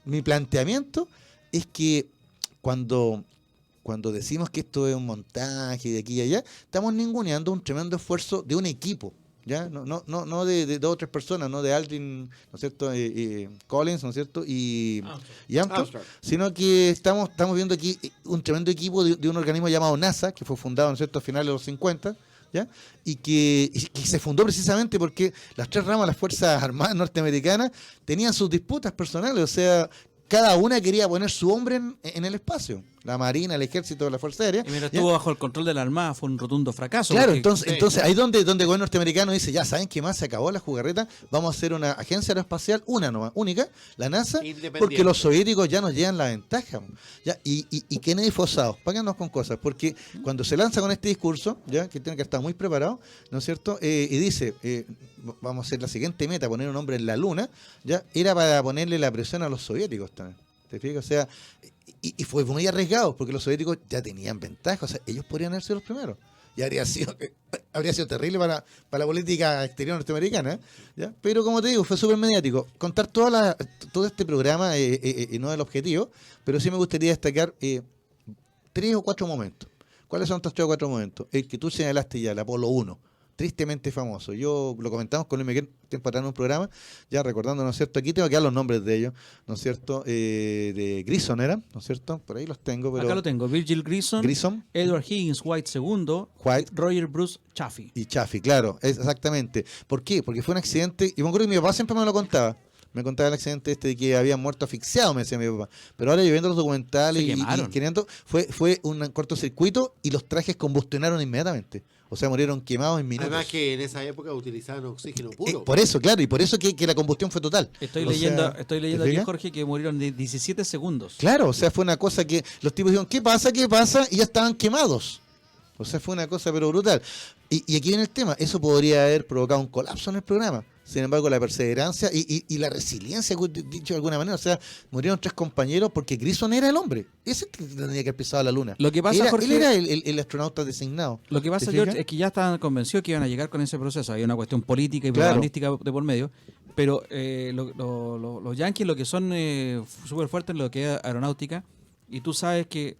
Mi planteamiento es que cuando cuando decimos que esto es un montaje de aquí y allá, estamos ninguneando un tremendo esfuerzo de un equipo. ¿Ya? No de 2 o 3 personas, no de Aldrin, ¿no es cierto? Collins, ¿no es cierto? Y Armstrong, sino que estamos viendo aquí un tremendo equipo de un organismo llamado NASA, que fue fundado, ¿no es cierto?, a finales de los 50, ¿ya? Y que se fundó precisamente porque las 3 ramas de las Fuerzas Armadas norteamericanas tenían sus disputas personales, o sea, cada una quería poner su hombre en el espacio. La Marina, el Ejército, la Fuerza Aérea. Y mientras estuvo bajo el control de la Armada, fue un rotundo fracaso. Claro, porque, entonces ahí donde el gobierno norteamericano dice, ya saben qué más, se acabó la jugarreta, vamos a hacer una agencia aeroespacial, una nomás, única, la NASA, porque los soviéticos ya nos llevan la ventaja. ¿Ya? Y Kennedy fue osado, páganos con cosas, porque cuando se lanza con este discurso, ya que tiene que estar muy preparado, ¿no es cierto? Y dice, vamos a hacer la siguiente meta, poner un hombre en la Luna, ya era para ponerle la presión a los soviéticos también. ¿Te fijas? O sea, y fue muy arriesgado, porque los soviéticos ya tenían ventaja, o sea, ellos podrían haber sido los primeros. Y habría sido terrible para la política exterior norteamericana, ¿ya? Pero como te digo, fue súper mediático. Contar todo este programa no es el objetivo, pero sí me gustaría destacar 3 o 4 momentos. ¿Cuáles son estos 3 o 4 momentos? El que tú señalaste ya, el Apolo 1. Tristemente famoso. Yo lo comentamos con Luis Miguel tiempo atrás en un programa, ya recordando, ¿no es cierto? Aquí tengo que dar los nombres de ellos, ¿no es cierto? De Grissom era, ¿no es cierto? Por ahí los tengo. Pero acá lo tengo. Virgil Grissom, Edward Higgins White II, Roger Bruce Chaffee. Y Chaffee, claro, exactamente. ¿Por qué? Porque fue un accidente, y me acuerdo que mi papá siempre me lo contaba. Me contaba el accidente de que habían muerto asfixiados, me decía mi papá. Pero ahora yo viendo los documentales y queriendo, fue un cortocircuito y los trajes combustionaron inmediatamente. O sea, murieron quemados en minutos. Además que en esa época utilizaban oxígeno puro. Por eso, claro, y por eso que la combustión fue total. Estoy leyendo aquí, Jorge, que murieron de 17 segundos. Claro, o sea, fue una cosa que los tipos dijeron, ¿qué pasa? Y ya estaban quemados. O sea, fue una cosa pero brutal. Y aquí viene el tema, eso podría haber provocado un colapso en el programa. Sin embargo, la perseverancia y la resiliencia, dicho de alguna manera, o sea, murieron 3 compañeros porque Grissom era el hombre. Ese tenía que haber pisado a la luna. Lo que pasa, Jorge, él era el astronauta designado. Lo que pasa, George, es que ya estaban convencidos que iban a llegar con ese proceso. Hay una cuestión política y propagandística de por medio. Pero los yanquis, lo que son súper fuertes en lo que es aeronáutica, y tú sabes que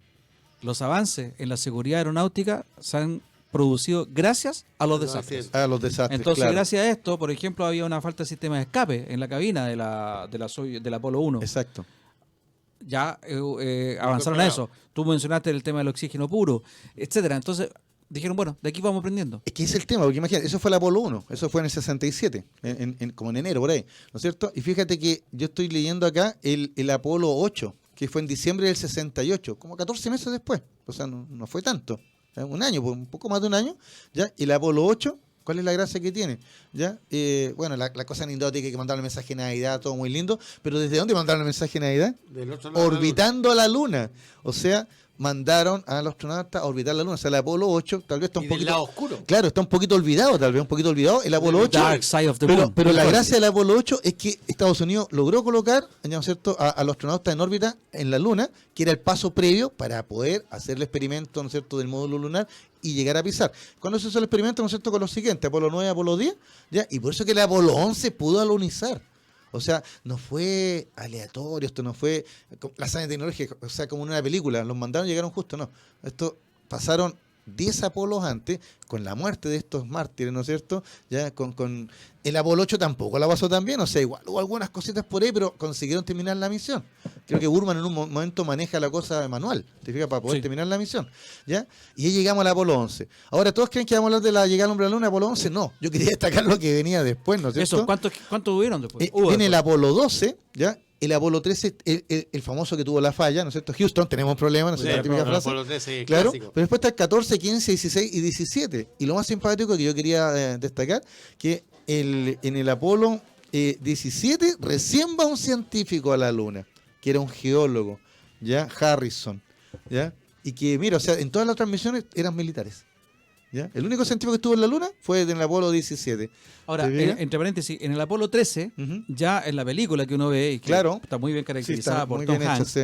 los avances en la seguridad aeronáutica se han producido gracias a los desastres. Entonces, claro. Gracias a esto, por ejemplo, había una falta de sistema de escape en la cabina del Apolo 1. Exacto. Ya avanzaron a eso. Tú mencionaste el tema del oxígeno puro, etcétera. Entonces dijeron, bueno, de aquí vamos aprendiendo. Es que es el tema, porque imagínate, eso fue el Apolo 1, eso fue en el 67, como en enero, por ahí, ¿no es cierto? Y fíjate que yo estoy leyendo acá el Apolo 8, que fue en diciembre del 68, como 14 meses después, o sea, no fue tanto. Un año, un poco más de un año, ¿ya? Y el Apolo 8, ¿cuál es la gracia que tiene? ¿Ya? Bueno, la cosa anecdótica que mandaron el mensaje de Navidad, todo muy lindo, pero ¿desde dónde mandaron el mensaje de Navidad? Del otro lado orbitando la Luna. O sea, mandaron a los astronautas a orbitar la Luna. O sea, el Apolo 8 tal vez está un poquito... del lado oscuro. Claro, está un poquito olvidado, el Apolo 8. Dark side of the moon. Pero la gracia del Apolo 8 es que Estados Unidos logró colocar, ¿no es cierto?, a los astronautas en órbita en la Luna, que era el paso previo para poder hacer el experimento, ¿no es cierto?, del módulo lunar y llegar a pisar. Cuando se hizo el experimento, ¿no es cierto?, con los siguientes, Apolo 9, Apolo 10, ¿ya? Y por eso que el Apolo 11 pudo alunizar. O sea, no fue aleatorio, esto no fue la ciencia tecnológica, o sea, como en una película, los mandaron y llegaron justo, no. Esto pasaron 10 Apolos antes, con la muerte de estos mártires, ¿no es cierto? Ya con el Apolo 8 tampoco la pasó tan bien, o sea, igual hubo algunas cositas por ahí, pero consiguieron terminar la misión. Creo que Burman en un momento maneja la cosa manual, ¿te fijas? Para poder terminar la misión, ¿ya? Y ahí llegamos al Apolo 11. Ahora, ¿todos creen que vamos a hablar de la llegada al hombre a la luna, Apolo 11? No, yo quería destacar lo que venía después, ¿no es cierto? Eso, ¿cuánto tuvieron después? Viene el Apolo 12, ¿ya? El Apolo 13, el famoso que tuvo la falla, ¿no es cierto? Houston, tenemos problemas, ¿no es cierto? La típica frase. Apolo 13, claro, clásico. pero después está el 14, 15, 16 y 17. Y lo más simpático que yo quería destacar, que en el Apolo 17 recién va un científico a la Luna, que era un geólogo, ¿ya? Harrison, ¿ya? Y que, mira, o sea, en todas las otras misiones eran militares. ¿Ya? El único científico que estuvo en la Luna fue en el Apolo 17. Ahora, entre paréntesis, en el Apolo 13, ya en la película que uno ve, y que está muy bien caracterizada por Tom Hanks,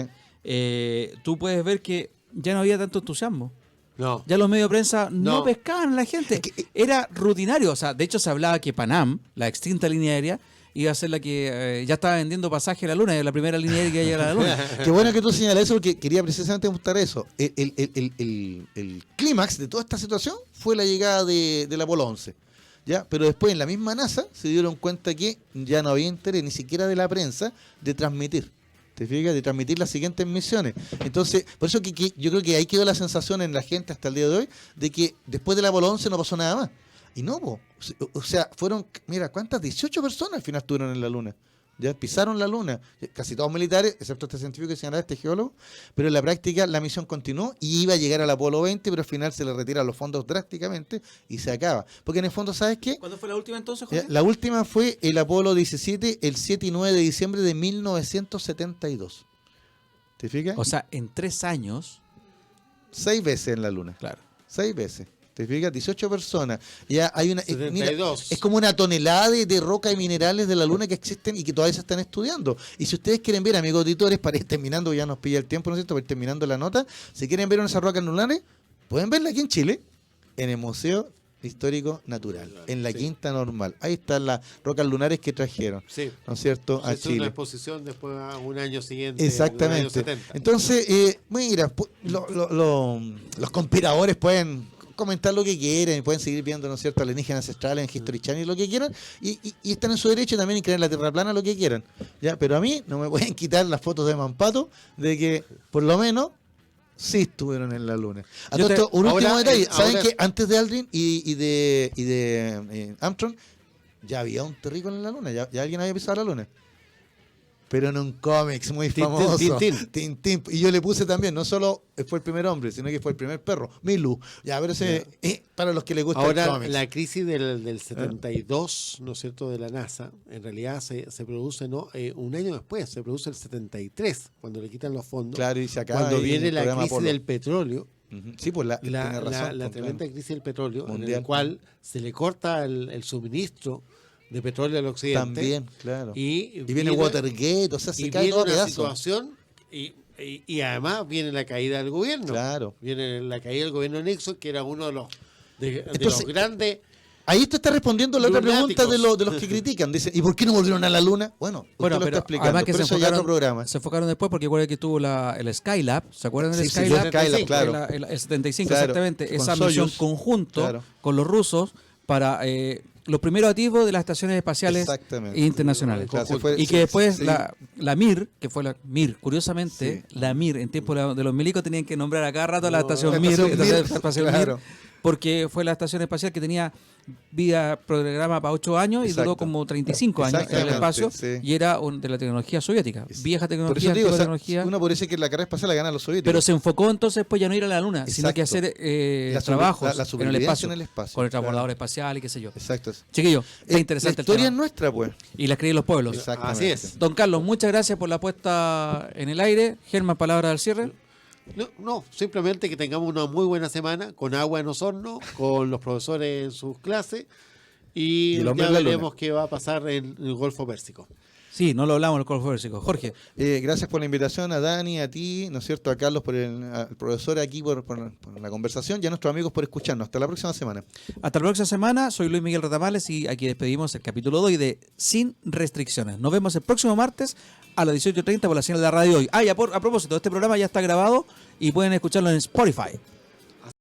tú puedes ver que ya no había tanto entusiasmo. No. Ya los medios de prensa no pescaban a la gente. Era rutinario. O sea, de hecho se hablaba que Panam, la extinta línea aérea, iba a ser la que ya estaba vendiendo pasaje a la luna, la primera línea aérea que iba a llegar a la luna. Qué bueno que tú señalas eso, porque quería precisamente mostrar eso. El clímax de toda esta situación fue la llegada del Apolo 11. ¿Ya? Pero después en la misma NASA se dieron cuenta que ya no había interés ni siquiera de la prensa de transmitir. ¿Te fijas? De transmitir las siguientes misiones. Entonces, por eso que yo creo que ahí quedó la sensación en la gente hasta el día de hoy de que después del Apolo 11 no pasó nada más. Y no, o sea, fueron, mira, ¿cuántas? 18 personas al final estuvieron en la Luna. Ya pisaron la Luna, casi todos militares, excepto este científico que señalaba, este geólogo, pero en la práctica la misión continuó y iba a llegar al Apolo 20, pero al final se le retiran los fondos drásticamente y se acaba. Porque en el fondo, ¿sabes qué? ¿Cuándo fue la última entonces, Jorge? La última fue el Apolo 17, el 7 y 9 de diciembre de 1972. ¿Te fijas? O sea, en 3 años... 6 veces en la Luna. Claro. 6 veces. ¿Te fijas? 18 personas. Ya hay una. 72. Mira, es como una tonelada de roca y minerales de la Luna que existen y que todavía se están estudiando. Y si ustedes quieren ver, amigos auditores, para ir terminando, ya nos pilla el tiempo, ¿no es cierto? Para ir terminando la nota, si quieren ver esas rocas lunares, pueden verla aquí en Chile, en el Museo Histórico Natural, en la Quinta Normal. Ahí están las rocas lunares que trajeron, Sí. ¿no es cierto? A Es una Chile. exposición después a un año siguiente. Exactamente. En el año 70. Entonces, mira, los conspiradores pueden comentar lo que quieran, pueden seguir viendo, ¿no es cierto?, alienígenas ancestrales en History Channel, lo que quieran, y están en su derecho también en creer en la Tierra plana, lo que quieran. Ya, pero a mí no me pueden quitar las fotos de Mampato de que, por lo menos, sí estuvieron en la Luna. Un último detalle, ¿saben que antes de Aldrin y de Armstrong ya había un terrícola en la Luna? Ya alguien había pisado la Luna. Pero en un cómics muy famoso. Tintín. Y yo le puse también, no solo fue el primer hombre, sino que fue el primer perro, Milú. Ya, pero para los que les gusta el Ahora, cómics. la crisis del 72, ¿no es cierto?, de la NASA, en realidad se produce un año después, se produce el 73, cuando le quitan los fondos. Claro, y se acaba. Cuando ahí viene el la programa crisis Apolo. del petróleo. Ujú. Sí, pues tiene razón, la pues, tremenda claro. crisis del petróleo, Mundial. en el cual se le corta el suministro de petróleo al occidente. También, claro. Y viene Watergate, o sea, se y cae viene todo a una pedazos. situación y además viene la caída del gobierno. Claro. Viene la caída del gobierno de Nixon, que era uno de los Entonces, grandes. Ahí te está respondiendo la otra pregunta lunáticos. de los que critican. Dicen, ¿y por qué no volvieron a la Luna? Bueno, usted lo está explicando. además que pero eso ya otro programa. se enfocaron después porque recuerda que tuvo el Skylab, ¿se acuerdan del Sí, sí, Skylab? Skylab, claro. El 75, Claro, exactamente. con Esa Soyuz. misión conjunto Claro. con los rusos para los primeros atisbos de las estaciones espaciales Exactamente. internacionales. Claro, se fue- Y que después sí. la Mir, que fue la Mir, curiosamente, la Mir, en tiempo de los milicos tenían que nombrar a cada rato la estación la Mir, estación Mir, la estación claro. Mir, porque fue la estación espacial que tenía vida programa para 8 años y duró Exacto. como 35 años en el Exactamente, espacio sí. y era de la tecnología soviética, vieja Por eso tecnología, digo, antigua o sea, tecnología. uno podría decir que la carrera espacial la ganan los soviéticos. Pero se enfocó entonces pues ya no ir a la luna, sino que Exacto. hacer La trabajos la en el supervivencia espacio, en el espacio, con el claro. transbordador espacial y qué sé yo. Exacto. Chiquillo, es La interesante el historia es tema. nuestra, pues. Y la escriben los pueblos. Exactamente. Así es. Don Carlos, muchas gracias por la puesta en el aire. Germán, palabra al cierre. No, simplemente que tengamos una muy buena semana, con agua en Osorno, con los profesores en sus clases, y Y el hombre ya en la veremos luna. qué va a pasar en el Golfo Pérsico. Sí, no lo hablamos en el Golfo Pérsico. Jorge, Gracias por la invitación a Dani, a ti, ¿no es cierto? A Carlos, al profesor aquí por la conversación y a nuestros amigos por escucharnos. Hasta la próxima semana. hasta la próxima semana. Soy Luis Miguel Retamales y aquí despedimos el capítulo 2 de Sin Restricciones. Nos vemos el próximo martes a las 18:30 por la señal de la radio hoy. Y a propósito, este programa ya está grabado y pueden escucharlo en Spotify.